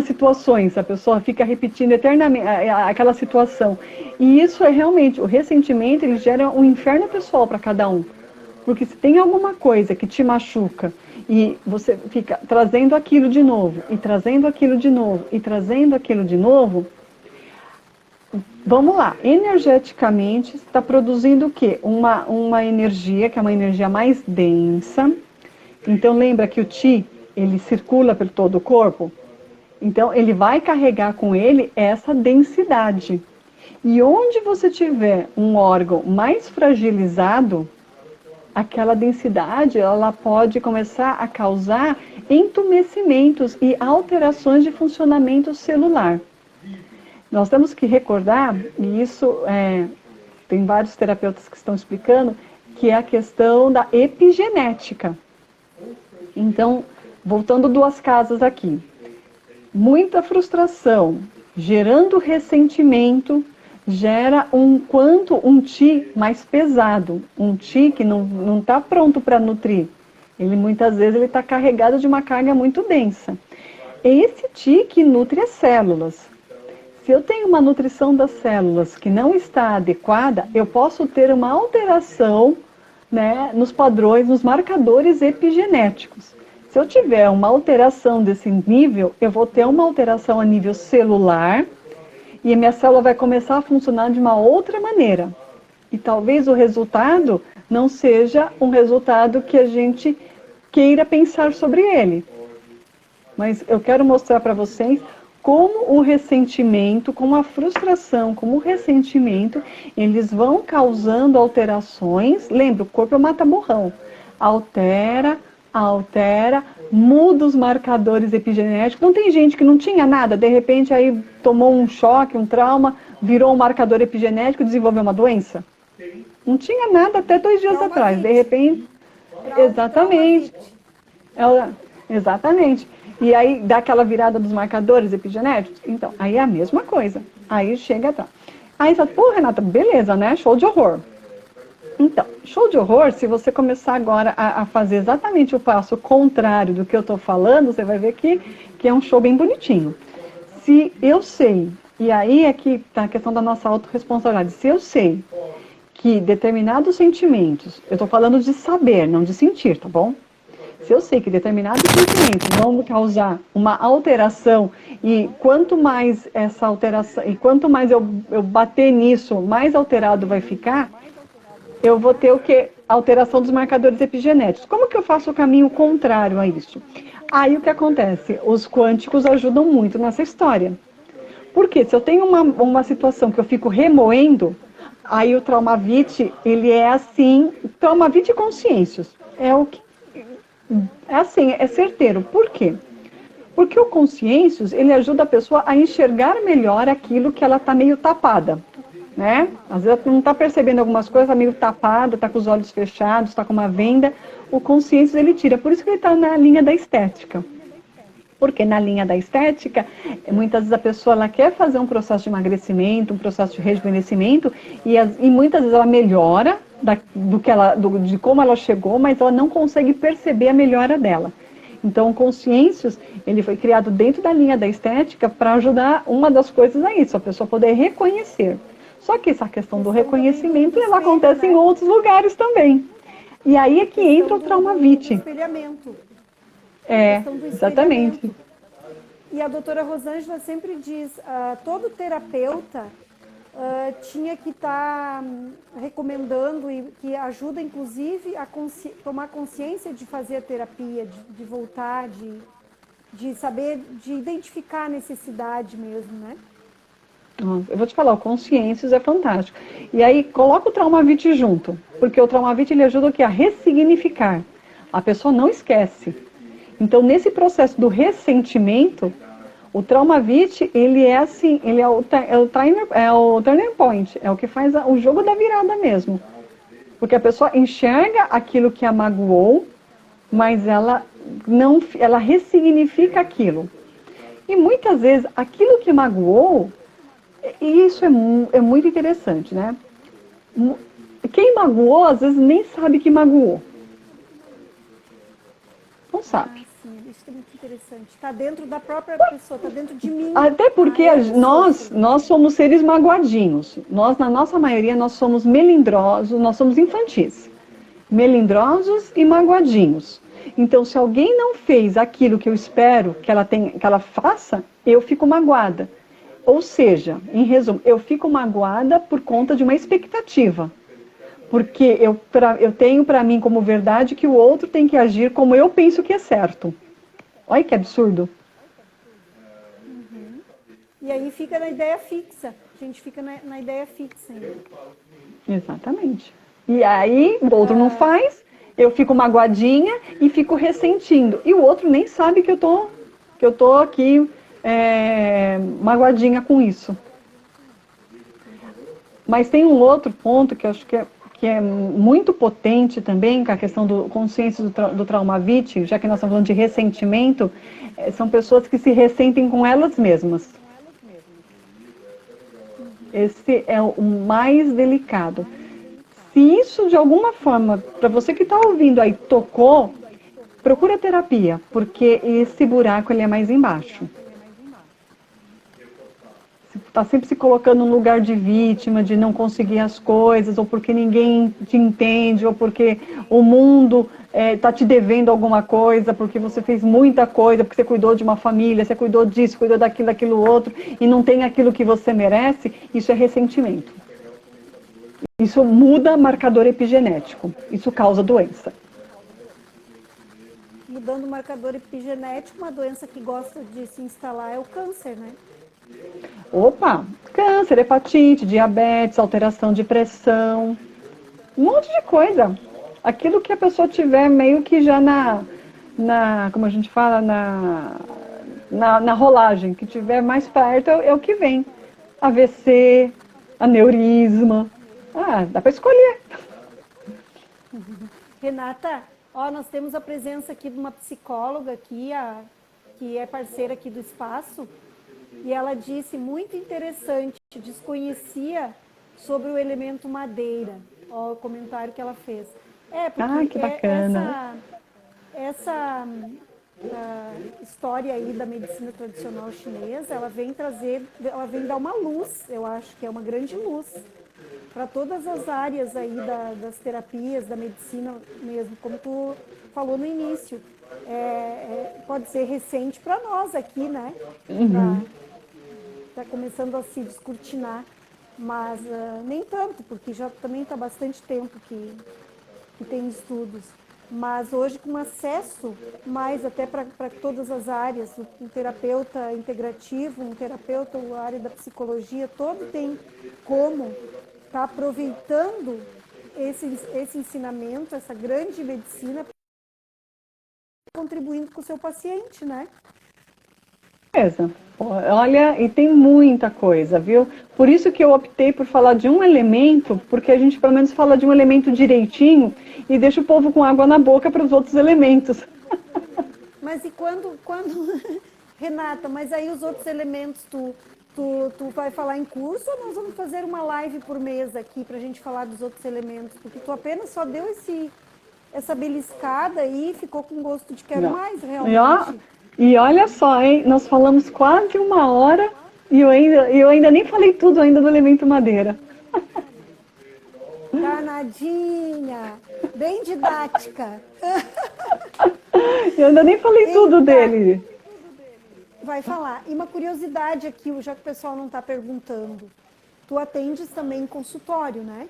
situações, a pessoa fica repetindo eternamente aquela situação. E isso é realmente, o ressentimento, ele gera um inferno pessoal para cada um. Porque se tem alguma coisa que te machuca e você fica trazendo aquilo de novo, e trazendo aquilo de novo, e trazendo aquilo de novo, vamos lá, energeticamente está produzindo o quê? Uma energia, que é uma energia mais densa. Então lembra que o Qi, ele circula por todo o corpo? Então ele vai carregar com ele essa densidade. E onde você tiver um órgão mais fragilizado, aquela densidade ela pode começar a causar entumecimentos e alterações de funcionamento celular. Nós temos que recordar, e isso tem vários terapeutas que estão explicando, que é a questão da epigenética. Então, voltando duas casas aqui. Muita frustração, gerando ressentimento, gera um Qi mais pesado, um Qi que não está pronto para nutrir. Ele muitas vezes está carregado de uma carga muito densa. É esse Qi que nutre as células. Se eu tenho uma nutrição das células que não está adequada, eu posso ter uma alteração, né, nos padrões, nos marcadores epigenéticos. Se eu tiver uma alteração desse nível, eu vou ter uma alteração a nível celular e a minha célula vai começar a funcionar de uma outra maneira. E talvez o resultado não seja um resultado que a gente queira pensar sobre ele. Mas eu quero mostrar para vocês como o ressentimento, como a frustração, como o ressentimento, eles vão causando alterações. Lembra, o corpo é o mata-borrão. Altera, muda os marcadores epigenéticos. Não tem gente que não tinha nada, de repente aí tomou um choque, um trauma, virou um marcador epigenético e desenvolveu uma doença? Não tinha nada até 2 dias atrás, de repente... Exatamente. Exatamente. E aí dá aquela virada dos marcadores epigenéticos? Então, aí é a mesma coisa. Aí chega atrás. Aí você fala, pô, Renata, beleza, né? Show de horror. Então, show de horror, se você começar agora a fazer exatamente o passo contrário do que eu estou falando, você vai ver que é um show bem bonitinho. Se eu sei, e aí é que está a questão da nossa autorresponsabilidade, se eu sei que determinados sentimentos, eu estou falando de saber, não de sentir, tá bom? Se eu sei que determinados sentimentos vão causar uma alteração e quanto mais essa alteração, e quanto mais eu bater nisso, mais alterado vai ficar, eu vou ter o quê? Alteração dos marcadores epigenéticos. Como que eu faço o caminho contrário a isso? Aí o que acontece? Os quânticos ajudam muito nessa história. Porque se eu tenho uma situação que eu fico remoendo, aí o Traumavit, ele é assim, Traumavit e consciências. É assim, é certeiro. Por quê? Porque o consciências, ele ajuda a pessoa a enxergar melhor aquilo que ela está meio tapada, né? Às vezes ela não está percebendo algumas coisas, está meio tapada, está com os olhos fechados, está com uma venda. O consciências, ele tira. Por isso que ele está na linha da estética. Porque na linha da estética, muitas vezes a pessoa ela quer fazer um processo de emagrecimento, um processo de rejuvenescimento, e muitas vezes ela melhora de como ela chegou, mas ela não consegue perceber a melhora dela. Então, o Consciências, ele foi criado dentro da linha da estética para ajudar uma das coisas a isso, a pessoa poder reconhecer. Só que essa questão do reconhecimento, ela acontece em outros lugares também. E aí é que entra o Traumavit. Exatamente. E a doutora Rosângela sempre diz, todo terapeuta tinha que estar recomendando e que ajuda, inclusive, a tomar consciência de fazer a terapia, de voltar, de saber, de identificar a necessidade mesmo, né? Eu vou te falar, o Consciências é fantástico. E aí, coloca o Traumavit junto, porque o Traumavit ele ajuda a ressignificar. A pessoa não esquece. Então, nesse processo do ressentimento, o Traumavit, ele é assim, ele é o turning point, é o que faz o jogo da virada mesmo. Porque a pessoa enxerga aquilo que a magoou, mas ela ressignifica aquilo. E muitas vezes, aquilo que magoou, e isso é muito interessante, né? Quem magoou, às vezes, nem sabe que magoou. Não sabe. Sim, isso é muito interessante. Está dentro da própria pessoa, está dentro de mim. Até porque nós somos seres magoadinhos. Nós, na nossa maioria, nós somos melindrosos, nós somos infantis. Melindrosos e magoadinhos. Então, se alguém não fez aquilo que eu espero que ela faça, eu fico magoada. Ou seja, em resumo, eu fico magoada por conta de uma expectativa. Porque eu tenho para mim como verdade que o outro tem que agir como eu penso que é certo. Olha que absurdo. Uhum. E aí fica na ideia fixa. A gente fica na ideia fixa ainda. Exatamente. E aí o outro não faz, eu fico magoadinha e fico ressentindo. E o outro nem sabe que eu tô aqui magoadinha com isso. Mas tem um outro ponto que eu acho que é muito potente também, com a questão do consciência do Traumavit, já que nós estamos falando de ressentimento, são pessoas que se ressentem com elas mesmas. Esse é o mais delicado. Se isso, de alguma forma, para você que está ouvindo aí, tocou, procura terapia, porque esse buraco ele é mais embaixo. Está sempre se colocando no lugar de vítima, de não conseguir as coisas, ou porque ninguém te entende, ou porque o mundo está te devendo alguma coisa, porque você fez muita coisa, porque você cuidou de uma família, você cuidou disso, cuidou daquilo outro, e não tem aquilo que você merece, isso é ressentimento. Isso muda marcador epigenético, isso causa doença. Mudando o marcador epigenético, uma doença que gosta de se instalar é o câncer, né? Opa, câncer, hepatite, diabetes, alteração de pressão, um monte de coisa. Aquilo que a pessoa tiver meio que já como a gente fala, na rolagem, que tiver mais perto é o que vem. AVC, aneurisma, dá para escolher. Renata, nós temos a presença aqui de uma psicóloga aqui, que é parceira aqui do espaço. E ela disse, muito interessante, desconhecia sobre o elemento madeira. o comentário que ela fez. Que bacana. Essa história aí da medicina tradicional chinesa, ela vem dar uma luz, eu acho que é uma grande luz para todas as áreas aí das terapias, da medicina mesmo, como tu falou no início. Pode ser recente para nós aqui, né? Tá começando a se descortinar, mas nem tanto, porque já também está bastante tempo que tem estudos. Mas hoje com acesso mais até para todas as áreas, um terapeuta integrativo, um terapeuta na área da psicologia, todo tem como estar aproveitando esse ensinamento, essa grande medicina, contribuindo com o seu paciente, né? Beleza. Olha, e tem muita coisa, viu? Por isso que eu optei por falar de um elemento, porque a gente pelo menos fala de um elemento direitinho e deixa o povo com água na boca para os outros elementos. Mas e quando Renata, mas aí os outros elementos tu vai falar em curso ou nós vamos fazer uma live por mês aqui para a gente falar dos outros elementos? Porque tu apenas só deu essa beliscada aí e ficou com gosto de quero mais, realmente. E olha só, hein? Nós falamos quase 1 hora e eu ainda nem falei tudo ainda do elemento madeira. Danadinha, bem didática. Eu ainda nem falei tudo dele. Vai falar. E uma curiosidade aqui, já que o pessoal não está perguntando. Tu atendes também em consultório, né?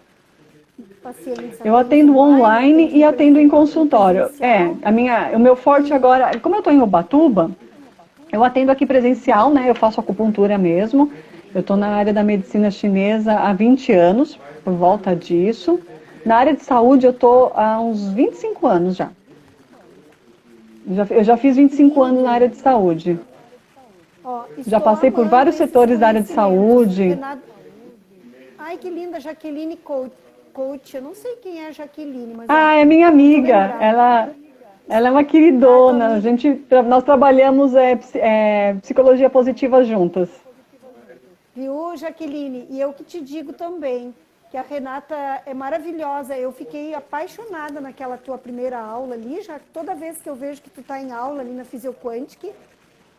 Pacientes. Eu atendo online e atendo em consultório. O meu forte agora, como eu estou em Ubatuba, eu atendo aqui presencial, né? Eu faço acupuntura mesmo. Eu estou na área da medicina chinesa há 20 anos, por volta disso. Na área de saúde eu estou há uns 25 anos já. Eu já fiz 25 anos na área de saúde. Já passei por vários setores da área de saúde. Ai, que linda, Jaqueline Coach. Eu não sei quem é a Jaqueline, mas... é minha amiga. Ela é uma queridona. Nós trabalhamos psicologia positiva juntas. Viu, Jaqueline? E eu que te digo também, que a Renata é maravilhosa. Eu fiquei apaixonada naquela tua primeira aula ali. Já toda vez que eu vejo que tu está em aula ali na Fisioquantic,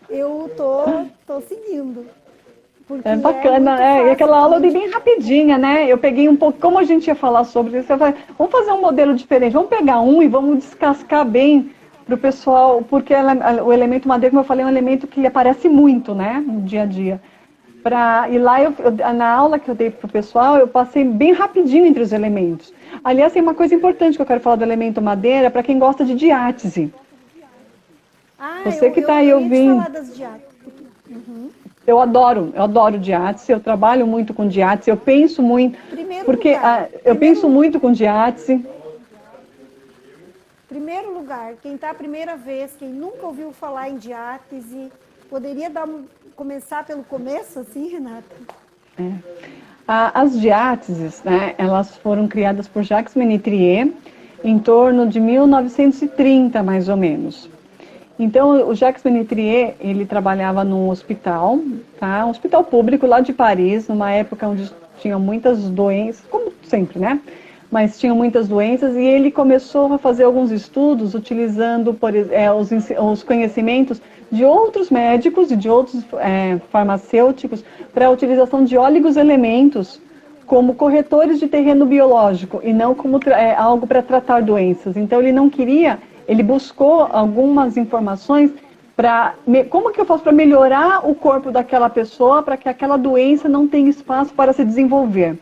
eu tô seguindo. É bacana, e aquela aula eu dei bem rapidinha, né? Eu peguei um pouco, como a gente ia falar sobre isso, eu falei, vamos fazer um modelo diferente, vamos pegar e vamos descascar bem para o pessoal, porque o elemento madeira, como eu falei, é um elemento que aparece muito, né, no dia a dia. E lá, na aula que eu dei para o pessoal, eu passei bem rapidinho entre os elementos. Aliás, tem uma coisa importante que eu quero falar do elemento madeira, para quem gosta de diátese. Você que está aí ouvindo. Falar das diáteses. Eu adoro diátese, eu trabalho muito com diátese, eu penso muito, penso muito com diátese. Primeiro lugar, quem está a primeira vez, quem nunca ouviu falar em diátese, poderia começar pelo começo, assim, Renata? As diáteses, né, elas foram criadas por Jacques Ménétrier em torno de 1930, mais ou menos. Então, o Jacques Ménétrier, ele trabalhava num hospital, tá? Um hospital público lá de Paris, numa época onde tinha muitas doenças, como sempre, né? Mas tinham muitas doenças, e ele começou a fazer alguns estudos utilizando os conhecimentos de outros médicos e de outros farmacêuticos para a utilização de oligoselementos como corretores de terreno biológico e não como algo para tratar doenças. Então, ele buscou algumas informações para como que eu faço para melhorar o corpo daquela pessoa para que aquela doença não tenha espaço para se desenvolver.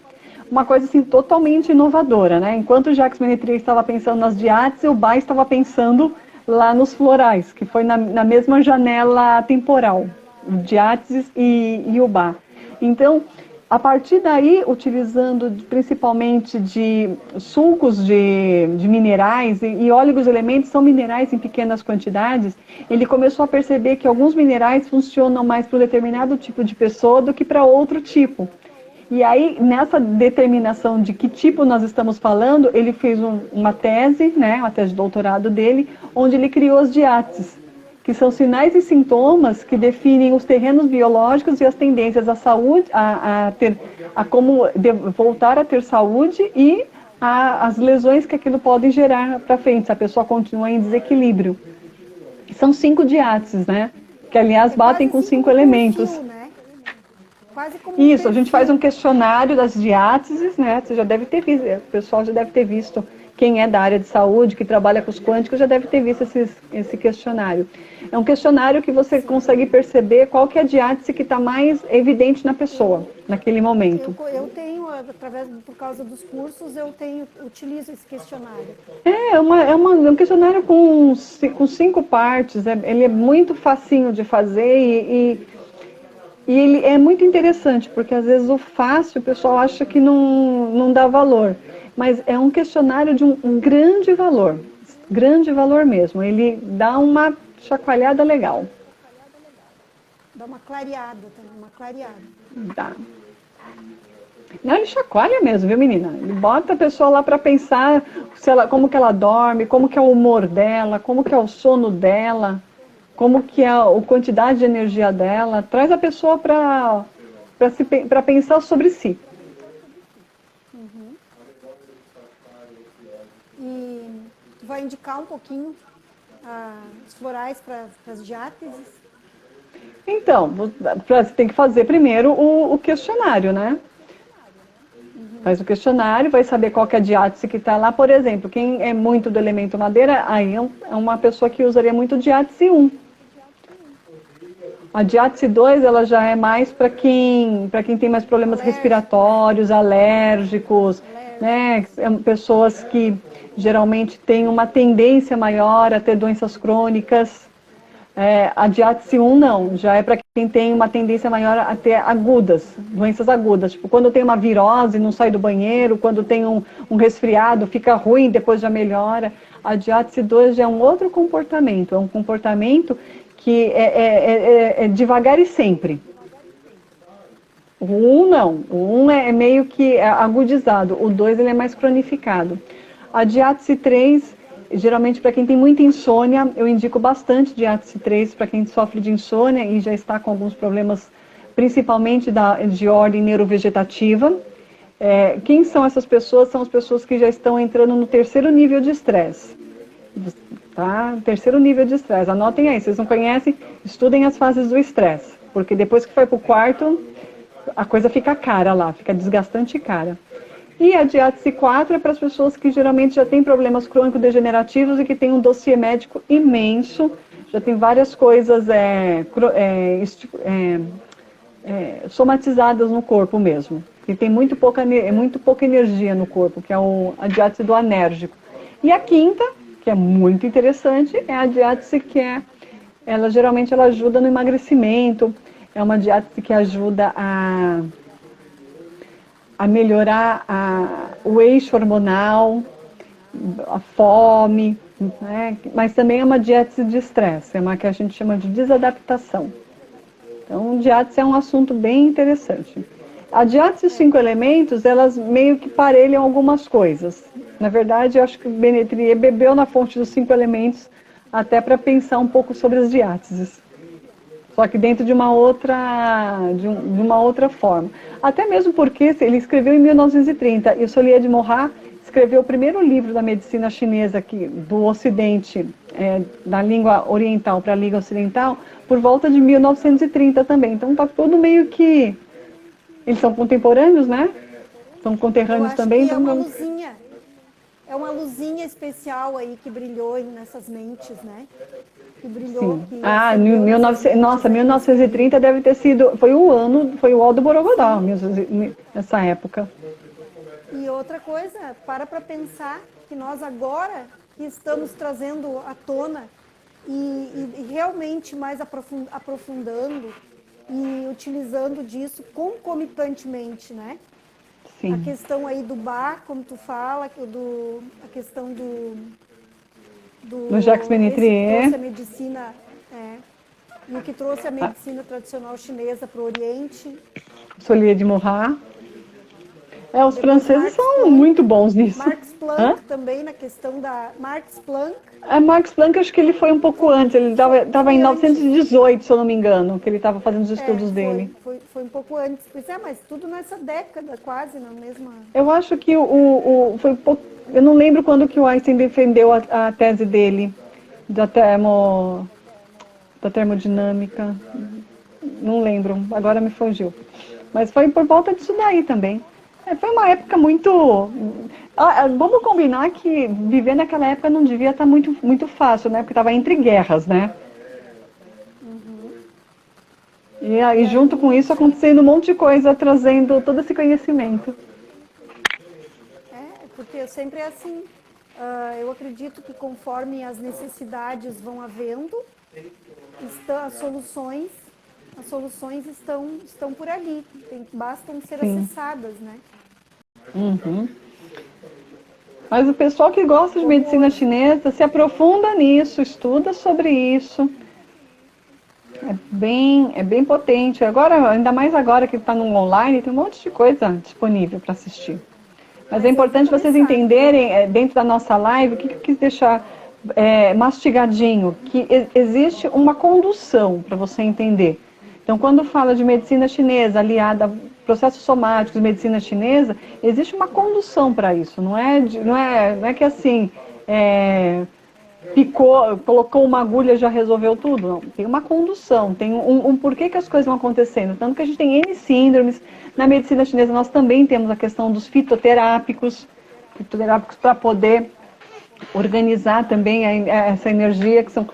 Uma coisa assim totalmente inovadora, né? Enquanto o Jacques Ménétrier estava pensando nas diáteses, o Bach estava pensando lá nos florais, que foi na mesma janela temporal, diáteses e o Bach. Então, a partir daí, utilizando principalmente de sulcos de minerais e óleos-elementos, são minerais em pequenas quantidades, ele começou a perceber que alguns minerais funcionam mais para um determinado tipo de pessoa do que para outro tipo. E aí, nessa determinação de que tipo nós estamos falando, ele fez uma tese, né, uma tese de doutorado dele, onde ele criou as diáteses, que são sinais e sintomas que definem os terrenos biológicos e as tendências à saúde, a como voltar a ter saúde e as lesões que aquilo pode gerar para frente, se a pessoa continua em desequilíbrio. São 5 diáteses, né? Que, aliás, batem com 5 elementos. Perfil, né? Quase como Isso, a gente faz um questionário das diáteses, né? Você já deve ter visto, o pessoal já deve ter visto, quem é da área de saúde, que trabalha com os quânticos, já deve ter visto esse questionário. É um questionário que você consegue perceber qual que é a diátese que está mais evidente na pessoa, naquele momento. Eu tenho, por causa dos cursos, utilizo esse questionário. É um questionário com 5 partes, ele é muito facinho de fazer e ele é muito interessante, porque às vezes o fácil o pessoal acha que não dá valor. Mas é um questionário de um grande valor mesmo. Ele dá uma chacoalhada legal. Dá uma clareada também, uma clareada. Dá. Não, ele chacoalha mesmo, viu, menina? Ele bota a pessoa lá para pensar como que ela dorme, como que é o humor dela, como que é o sono dela, como que é a quantidade de energia dela. Traz a pessoa para pensar sobre si. Uhum. E tu vai indicar um pouquinho os florais para as diáteses? Então, você tem que fazer primeiro o questionário, né? Faz o questionário, vai saber qual que é a diátese que está lá. Por exemplo, quem é muito do elemento madeira, aí é uma pessoa que usaria muito diátese 1. A diátese 2, ela já é mais para quem tem mais problemas respiratórios, alérgicos, né? Pessoas que geralmente têm uma tendência maior a ter doenças crônicas. A diátese 1 não, já é para quem tem uma tendência maior a ter doenças agudas. Tipo, quando tem uma virose, não sai do banheiro, quando tem um resfriado, fica ruim, depois já melhora. A diátese 2 já é um outro comportamento, é um comportamento que é devagar e sempre. O 1 não, o 1 é meio que agudizado, o 2 ele é mais cronificado. A diátese 3, geralmente para quem tem muita insônia, eu indico bastante diátese 3 para quem sofre de insônia e já está com alguns problemas, principalmente de ordem neurovegetativa. Quem são essas pessoas? São as pessoas que já estão entrando no 3º nível de estresse. Tá? 3º nível de estresse. Anotem aí, vocês não conhecem, estudem as fases do estresse, porque depois que vai para o 4º, a coisa fica cara lá, fica desgastante e cara. E a diátese 4 é para as pessoas que geralmente já têm problemas crônico-degenerativos e que têm um dossiê médico imenso, já tem várias coisas somatizadas no corpo mesmo. E tem muito pouca energia no corpo, que é a diátese do anérgico. E a 5ª, que é muito interessante, é a diátese que geralmente ela ajuda no emagrecimento, é uma diátese que ajuda a melhorar o eixo hormonal, a fome, né? Mas também é uma diátese de estresse, é uma que a gente chama de desadaptação. Então, diátese é um assunto bem interessante. A diátese 5 elementos, elas meio que parelham algumas coisas. Na verdade, eu acho que o Benetrier bebeu na fonte dos 5 elementos até para pensar um pouco sobre as diáteses. Só que dentro de uma outra forma. Até mesmo porque ele escreveu em 1930, e o Solier de Morat escreveu o primeiro livro da medicina chinesa aqui, do Ocidente, da língua oriental para a língua ocidental, por volta de 1930 também. Então está todo meio que... Eles são contemporâneos, né? São conterrâneos também. Que é uma luzinha especial aí que brilhou nessas mentes, né? Que brilhou. Sim. 1930 deve ter sido, foi o Aldo Borogodó, nessa época. E outra coisa, para pensar que nós agora que estamos trazendo à tona e realmente mais aprofundando e utilizando disso concomitantemente, né? Sim. A questão aí do bar, como tu fala, a questão do Jacques Benetrier. Que trouxe a medicina, e o que trouxe a medicina tradicional chinesa para o Oriente. Solier de Morat. Os franceses são muito bons nisso. Max Planck também, na questão da Max Planck. Max Planck, acho que ele foi um pouco antes, ele estava em 1918, se eu não me engano, que ele estava fazendo os estudos dele. Foi um pouco antes, pois mas tudo nessa década, quase na mesma... Eu acho que foi um pouco, eu não lembro quando que o Einstein defendeu a tese dele, da termodinâmica, não lembro, agora me fugiu. Mas foi por volta disso daí também. Foi uma época muito... vamos combinar que viver naquela época não devia estar muito, muito fácil, né? Porque estava entre guerras, né? E aí, junto com isso, acontecendo um monte de coisa, trazendo todo esse conhecimento. Porque sempre é assim. Eu acredito que conforme as necessidades vão havendo, as soluções estão por ali. Bastam ser acessadas, né? Uhum. Mas o pessoal que gosta de medicina chinesa se aprofunda nisso, estuda sobre isso. É bem potente. Agora, ainda mais agora que está no online, tem um monte de coisa disponível para assistir. Mas é importante vocês entenderem, dentro da nossa live, o que eu quis deixar mastigadinho, que existe uma condução para você entender. Então, quando fala de medicina chinesa aliada a processos somáticos, medicina chinesa, existe uma condução para isso. Não é que assim, colocou uma agulha e já resolveu tudo. Não. Tem uma condução, tem um porquê que as coisas vão acontecendo. Tanto que a gente tem N síndromes. Na medicina chinesa nós também temos a questão dos fitoterápicos para poder organizar também essa energia, que são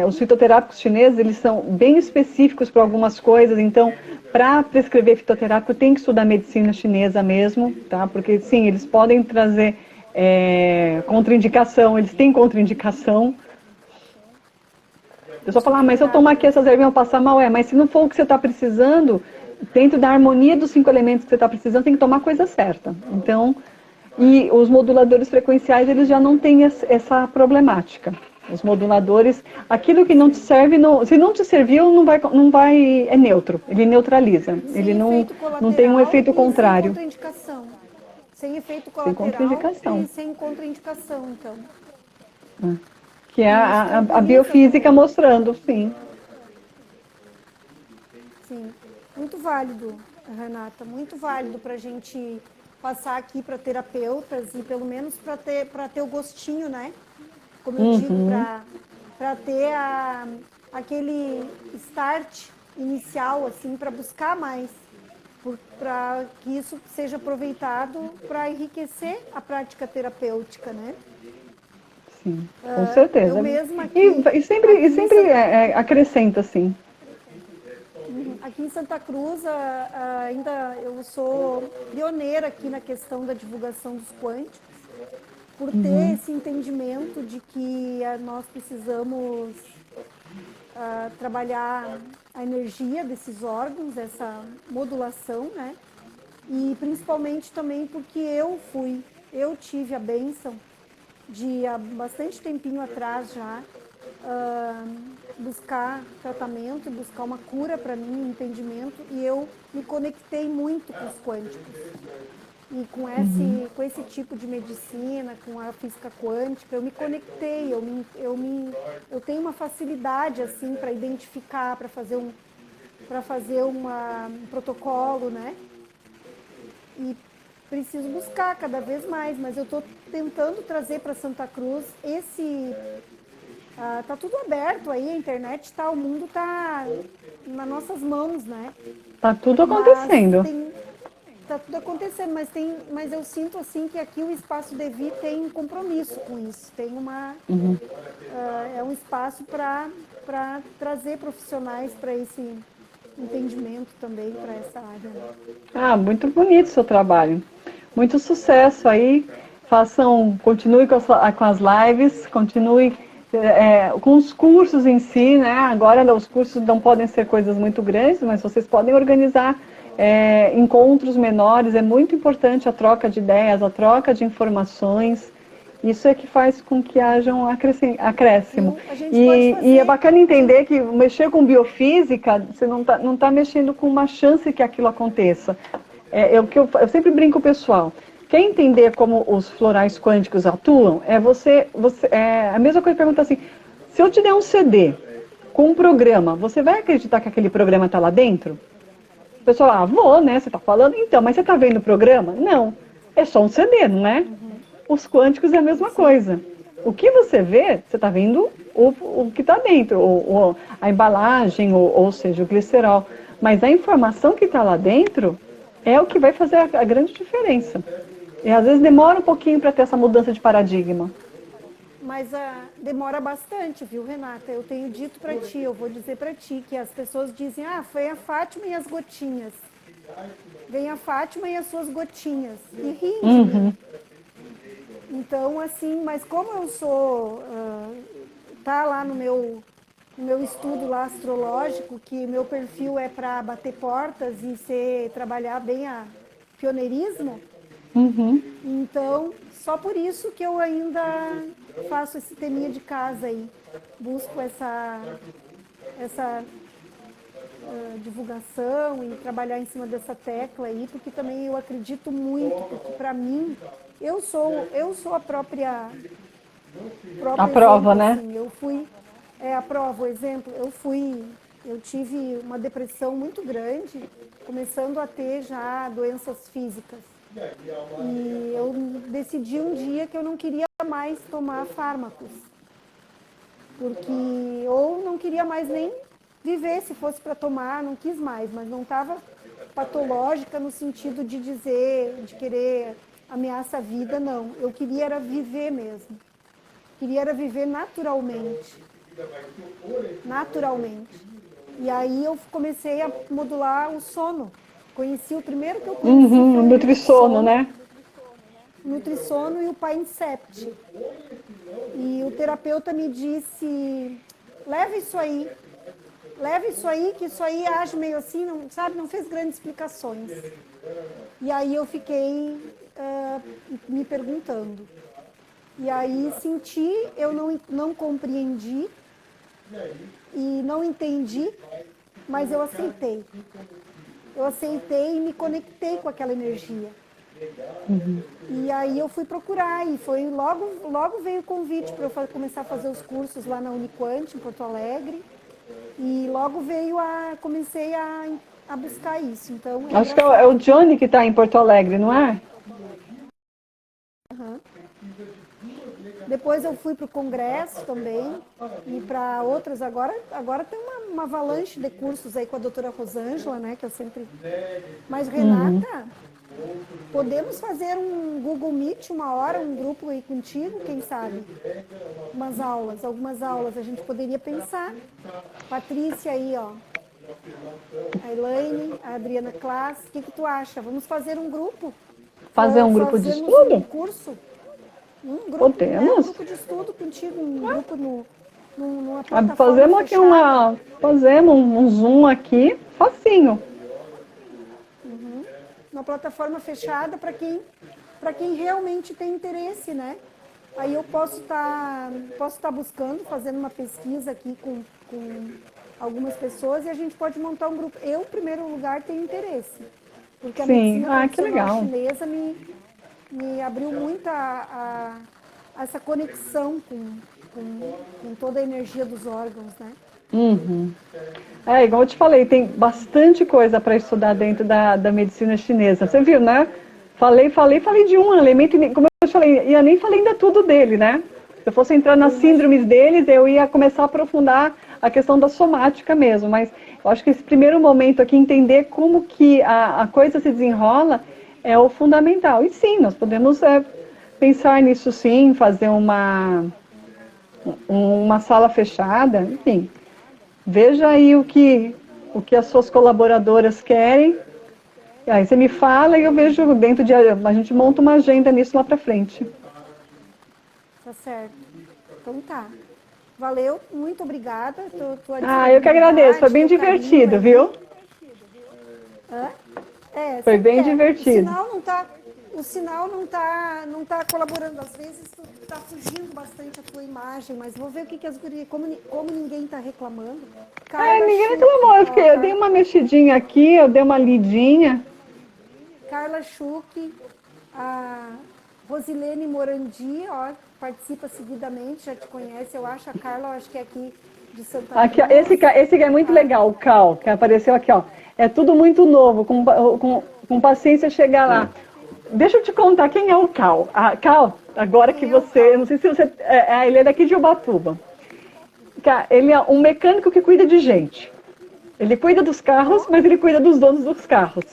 os fitoterápicos chineses, eles são bem específicos para algumas coisas. Então, para prescrever fitoterápico tem que estudar medicina chinesa mesmo, tá? Porque sim, eles podem trazer contraindicação, eles têm contraindicação. A pessoa fala, mas se eu tomar aqui essas ervas eu vou passar mal, mas se não for o que você está precisando, dentro da harmonia dos 5 elementos que você está precisando, tem que tomar a coisa certa. Então, e os moduladores frequenciais, eles já não têm essa problemática. Os moduladores, aquilo que não te serve, se não te serviu, não vai, é neutro, ele neutraliza, ele não tem um efeito contrário. Sem contraindicação. Sem efeito colateral e sem contraindicação, então. Que é a biofísica mostrando, sim. Sim, muito válido, Renata, muito válido para a gente passar aqui para terapeutas e pelo menos para ter o gostinho, né? Como eu digo, para ter aquele start inicial, assim, para buscar mais, para que isso seja aproveitado para enriquecer a prática terapêutica, né? Sim, com certeza. Eu mesma aqui, e sempre acrescenta, sim. Aqui em Santa Cruz, ainda eu sou pioneira aqui na questão da divulgação dos quânticos, por ter esse entendimento de que nós precisamos trabalhar a energia desses órgãos, essa modulação, né? E principalmente também porque eu tive a bênção de, há bastante tempinho atrás já, buscar tratamento, buscar uma cura para mim, um entendimento, e eu me conectei muito com os quânticos. E com esse tipo de medicina, com a física quântica, eu me conectei, eu tenho uma facilidade assim para identificar, para fazer um protocolo, né? E preciso buscar cada vez mais, mas eu estou tentando trazer para Santa Cruz tá tudo aberto aí, a internet tá, o mundo tá nas nossas mãos, né? Tá tudo acontecendo. Tá tudo acontecendo, mas eu sinto assim que aqui o Espaço Devi tem um compromisso com isso, tem é um espaço para trazer profissionais para esse entendimento também, para essa área. Muito bonito o seu trabalho, muito sucesso aí, continue com as lives, continue com os cursos em si, né? Agora os cursos não podem ser coisas muito grandes, mas vocês podem organizar encontros menores. É muito importante a troca de ideias, a troca de informações. Isso é que faz com que haja um acréscimo. E é bacana entender que mexer com biofísica, você não tá mexendo com uma chance que aquilo aconteça. Eu sempre brinco com o pessoal. Quer entender como os florais quânticos atuam? É a mesma coisa que perguntar assim, se eu te der um CD com um programa, você vai acreditar que aquele programa está lá dentro? O pessoal, vou, né? Você está falando, então, mas você está vendo o programa? Não. É só um CD, não é? Os quânticos é a mesma coisa. O que você vê, você está vendo o que está dentro, a embalagem, ou seja, o glicerol. Mas a informação que está lá dentro é o que vai fazer a grande diferença. E às vezes demora um pouquinho para ter essa mudança de paradigma. Mas demora bastante, viu, Renata? Eu tenho dito para ti, eu vou dizer para ti, que as pessoas dizem, foi a Fátima e as gotinhas. Vem a Fátima e as suas gotinhas. E riem de mim. Então, assim, mas como eu sou, tá lá no meu estudo lá astrológico, que meu perfil é para bater portas e trabalhar bem a pioneirismo, então, só por isso que eu ainda faço esse teminha de casa aí, busco essa divulgação e trabalhar em cima dessa tecla aí, porque também eu acredito muito, porque para mim, eu sou a própria a prova, exemplo, né? Assim, eu fui, a prova, o exemplo, eu tive uma depressão muito grande, começando a ter já doenças físicas. E eu decidi um dia que eu não queria mais tomar fármacos, porque ou não queria mais nem viver, se fosse para tomar, não quis mais, mas não estava patológica no sentido de dizer, de querer ameaçar a vida, não. Eu queria era viver mesmo. Queria era viver naturalmente. Naturalmente. E aí eu comecei a modular o sono. O primeiro que eu conheci foi o Nutrissono, né? Nutrissono e o Paincept. E o terapeuta me disse, leva isso aí, que isso aí age meio assim, não, sabe, não fez grandes explicações. E aí eu fiquei me perguntando. E aí senti, eu não compreendi e não entendi, mas eu aceitei. Eu aceitei e me conectei com aquela energia. E aí eu fui procurar e foi logo veio o convite para eu começar a fazer os cursos lá na Uniquant, em Porto Alegre. E logo comecei a buscar isso. Então, acho que é o Johnny que está em Porto Alegre, não é? Depois eu fui para o congresso também e para outras. Agora tem uma avalanche de cursos aí com a doutora Rosângela, né? Que eu sempre... Mas, Renata, podemos fazer um Google Meet uma hora, um grupo aí contigo, quem sabe? Algumas aulas, a gente poderia pensar. Patrícia aí, ó. A Elaine, a Adriana Klaas, o que tu acha? Vamos fazer um grupo? Fazer um grupo de estudo? Um curso? Um grupo, podemos? Um grupo de estudo contigo, um grupo numa plataforma fazemos aqui fazemos um Zoom aqui, facinho. Uma plataforma fechada para quem realmente tem interesse, né? Aí eu posso estar buscando, fazendo uma pesquisa aqui com algumas pessoas e a gente pode montar um grupo. Eu, em primeiro lugar, tenho interesse, porque a medicina tradicional chinesa me abriu muito a essa conexão com toda a energia dos órgãos, né? Igual eu te falei, tem bastante coisa para estudar dentro da medicina chinesa. Você viu, né? Falei de um elemento, como eu te falei, e eu nem falei ainda tudo dele, né? Se eu fosse entrar nas síndromes deles, eu ia começar a aprofundar a questão da somática mesmo, mas eu acho que esse primeiro momento aqui, entender como que a coisa se desenrola, é o fundamental. E sim, nós podemos pensar nisso sim, fazer uma sala fechada, enfim. Veja aí o que as suas colaboradoras querem. E aí você me fala e eu vejo a gente monta uma agenda nisso lá para frente. Tá certo. Então tá. Valeu, muito obrigada. Eu que agradeço, foi bem divertido, viu? Foi bem divertido. O sinal não tá colaborando. Às vezes tu tá fugindo bastante a tua imagem, mas vou ver o que as gurias, como ninguém tá reclamando. Ninguém reclamou, eu dei uma mexidinha aqui, eu dei uma lidinha. Carla Schuch, a Rosilene Morandi, ó, participa seguidamente, já te conhece, eu acho. A Carla, eu acho que é aqui de Santa Aqui, ó, Cruz. esse é muito legal, o Cal, que apareceu aqui, ó. É tudo muito novo, com paciência chegar lá. Deixa eu te contar quem é o Cal. A Cal, agora Quem que é o você, Cal? não sei se você, ele é daqui de Ubatuba. Ele é um mecânico que cuida de gente. Ele cuida dos carros, mas ele cuida dos donos dos carros.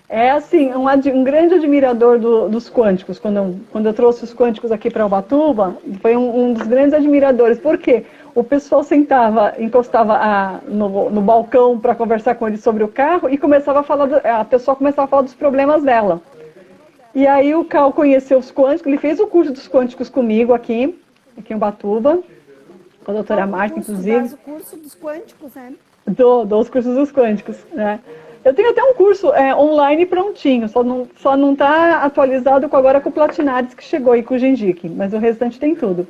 É assim, um grande admirador dos quânticos. Quando eu trouxe os quânticos aqui para Ubatuba, foi um dos grandes admiradores. Por quê? O pessoal encostava no balcão para conversar com ele sobre o carro e a pessoa começava a falar dos problemas dela. E aí o Cal conheceu os quânticos, ele fez o curso dos quânticos comigo aqui em Ubatuba, com a doutora Marta, inclusive. O curso dos quânticos, né? Dou os cursos dos quânticos, né? Eu tenho até um curso online prontinho, só não está atualizado agora com o Platinares que chegou aí com o Gendic, mas o restante tem tudo.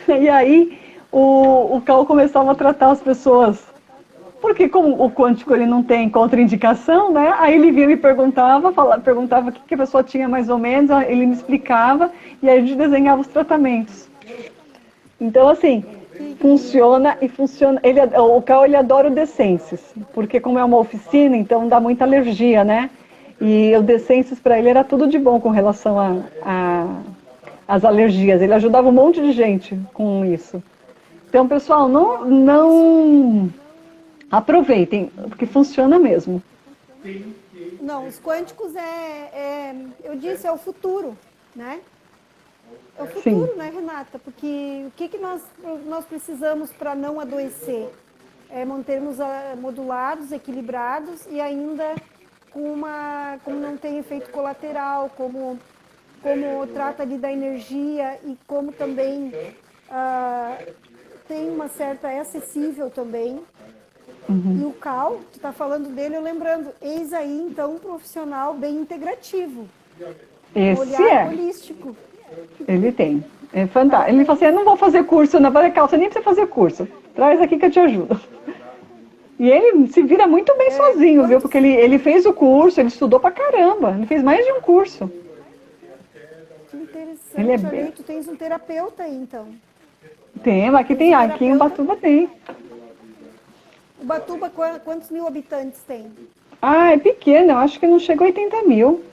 E aí o Cal começava a tratar as pessoas, porque como o quântico ele não tem contraindicação, né? Aí ele vinha e me perguntava o que a pessoa tinha mais ou menos, ele me explicava e aí a gente desenhava os tratamentos. Então, assim, funciona. O Cal, ele adora o Decensys, porque como é uma oficina, então dá muita alergia, né? E o Decensys para ele era tudo de bom com relação às alergias. Ele ajudava um monte de gente com isso. Então, pessoal, não aproveitem, porque funciona mesmo. Não, os quânticos eu disse, é o futuro, né? É o futuro, Sim. né, Renata? Porque o que nós precisamos para não adoecer? É mantermos modulados, equilibrados e ainda como não tem efeito colateral, como trata ali da energia e como também tem uma certa, é acessível também. E o Cal, tu está falando dele, eu lembrando, eis aí então um profissional bem integrativo, um olhar holístico. Ele tem. É fantástico. Ele fala assim, eu não vou fazer curso, não. Eu falei, Cal, você nem precisa fazer curso. Traz aqui que eu te ajudo. E ele se vira muito bem sozinho, viu? Porque ele fez o curso, ele estudou pra caramba. Ele fez mais de um curso. Que interessante. Ele é Olha bem... aí, tu tens um terapeuta aí, então. Aqui em Ubatuba tem. Ubatuba, quantos mil habitantes tem? Ah, é pequeno, eu acho que não chegou a 80 mil.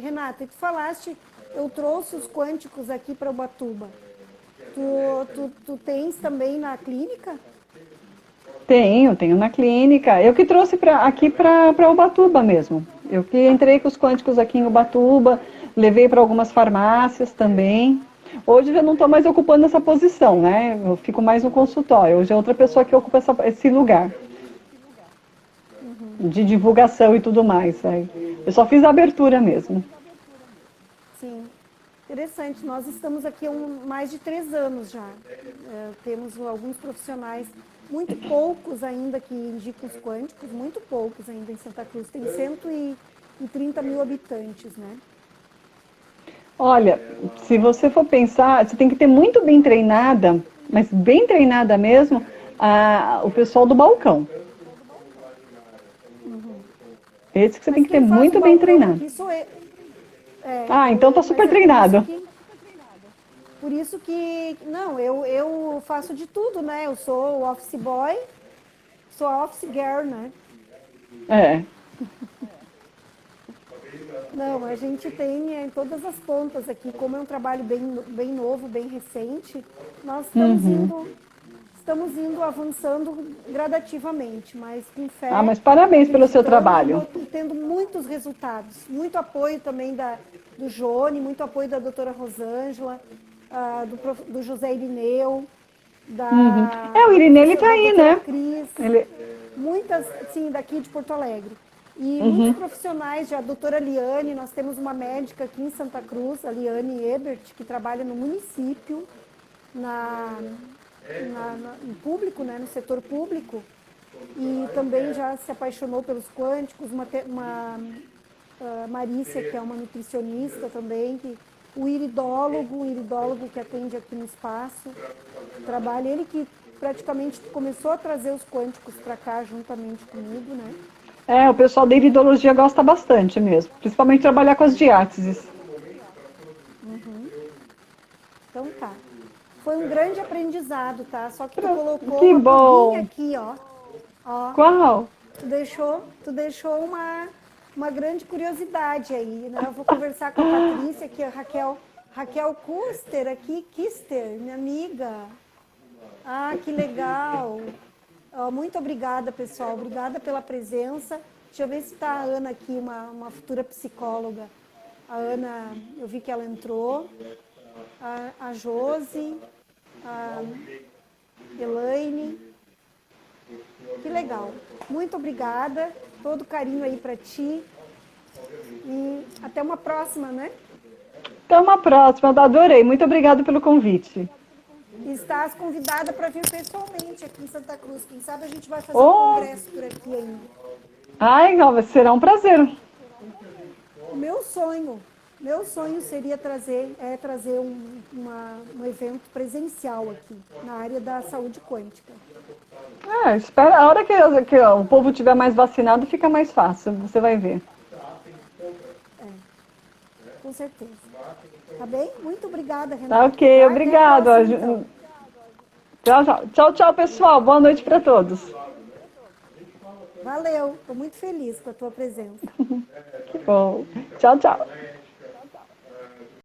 Renata, tu falaste, eu trouxe os quânticos aqui para Ubatuba. Tu tens também na clínica? Tenho na clínica. Eu que trouxe aqui para Ubatuba mesmo. Eu que entrei com os quânticos aqui em Ubatuba, levei para algumas farmácias também. Hoje eu já não estou mais ocupando essa posição, né? Eu fico mais no consultório. Hoje é outra pessoa que ocupa esse lugar de divulgação e tudo mais. Né? Eu só fiz a abertura mesmo. Sim. Interessante. Nós estamos aqui há mais de 3 anos já. Temos alguns profissionais, muito poucos ainda que indicam os quânticos, muito poucos ainda em Santa Cruz. Tem 130 mil habitantes, né? Olha, se você for pensar, você tem que ter muito bem treinada, mas bem treinada mesmo, o pessoal do balcão. Esse que você tem que ter muito bem treinado. Então tá super treinado. Por isso que, não, eu faço de tudo, né? Eu sou office boy, sou office girl, né? Não, a gente tem em todas as pontas aqui, como é um trabalho bem novo, bem recente, nós estamos indo avançando gradativamente, mas com fé. Mas parabéns pelo seu trabalho. Tendo muitos resultados, muito apoio também do Jone, muito apoio da doutora Rosângela, do José Irineu, o Irineu, ele tá aí, né? Cris, muitas, sim, daqui de Porto Alegre. E muitos profissionais, a doutora Liane, nós temos uma médica aqui em Santa Cruz, a Liane Ebert, que trabalha no município, no público, né, no setor público, e também já se apaixonou pelos quânticos, uma Marícia, que é uma nutricionista também, o iridólogo que atende aqui no espaço, ele que praticamente começou a trazer os quânticos para cá juntamente comigo, né? É, o pessoal da iridologia gosta bastante mesmo, principalmente trabalhar com as diáteses. Então tá. Foi um grande aprendizado, tá? Só que tu colocou Que uma pulguinha bom! aqui, ó. Ó, Qual? tu deixou uma grande curiosidade aí, né? Eu vou conversar com a Patrícia, aqui, a Raquel Kuster, aqui, Kister, minha amiga. Ah, que legal. Ó, muito obrigada, pessoal. Obrigada pela presença. Deixa eu ver se está a Ana aqui, uma futura psicóloga. A Ana, eu vi que ela entrou. A Josi, a Elaine. Que legal. Muito obrigada. Todo carinho aí para ti. E até uma próxima, né? Até uma próxima, eu adorei. Muito obrigada pelo convite. Estás convidada para vir pessoalmente aqui em Santa Cruz. Quem sabe a gente vai fazer um Oh, congresso por aqui ainda. ai, será um prazer. O meu sonho seria trazer um evento presencial aqui, na área da saúde quântica. Espera, a hora que o povo tiver mais vacinado, fica mais fácil, você vai ver. Com certeza. Tá bem? Muito obrigada, Tá Renata. ok, Tá? obrigado. Até a próxima, então. Tchau, tchau. Tchau, tchau, pessoal. Boa noite para todos. Valeu, estou muito feliz com a tua presença. Que bom. Tchau, tchau.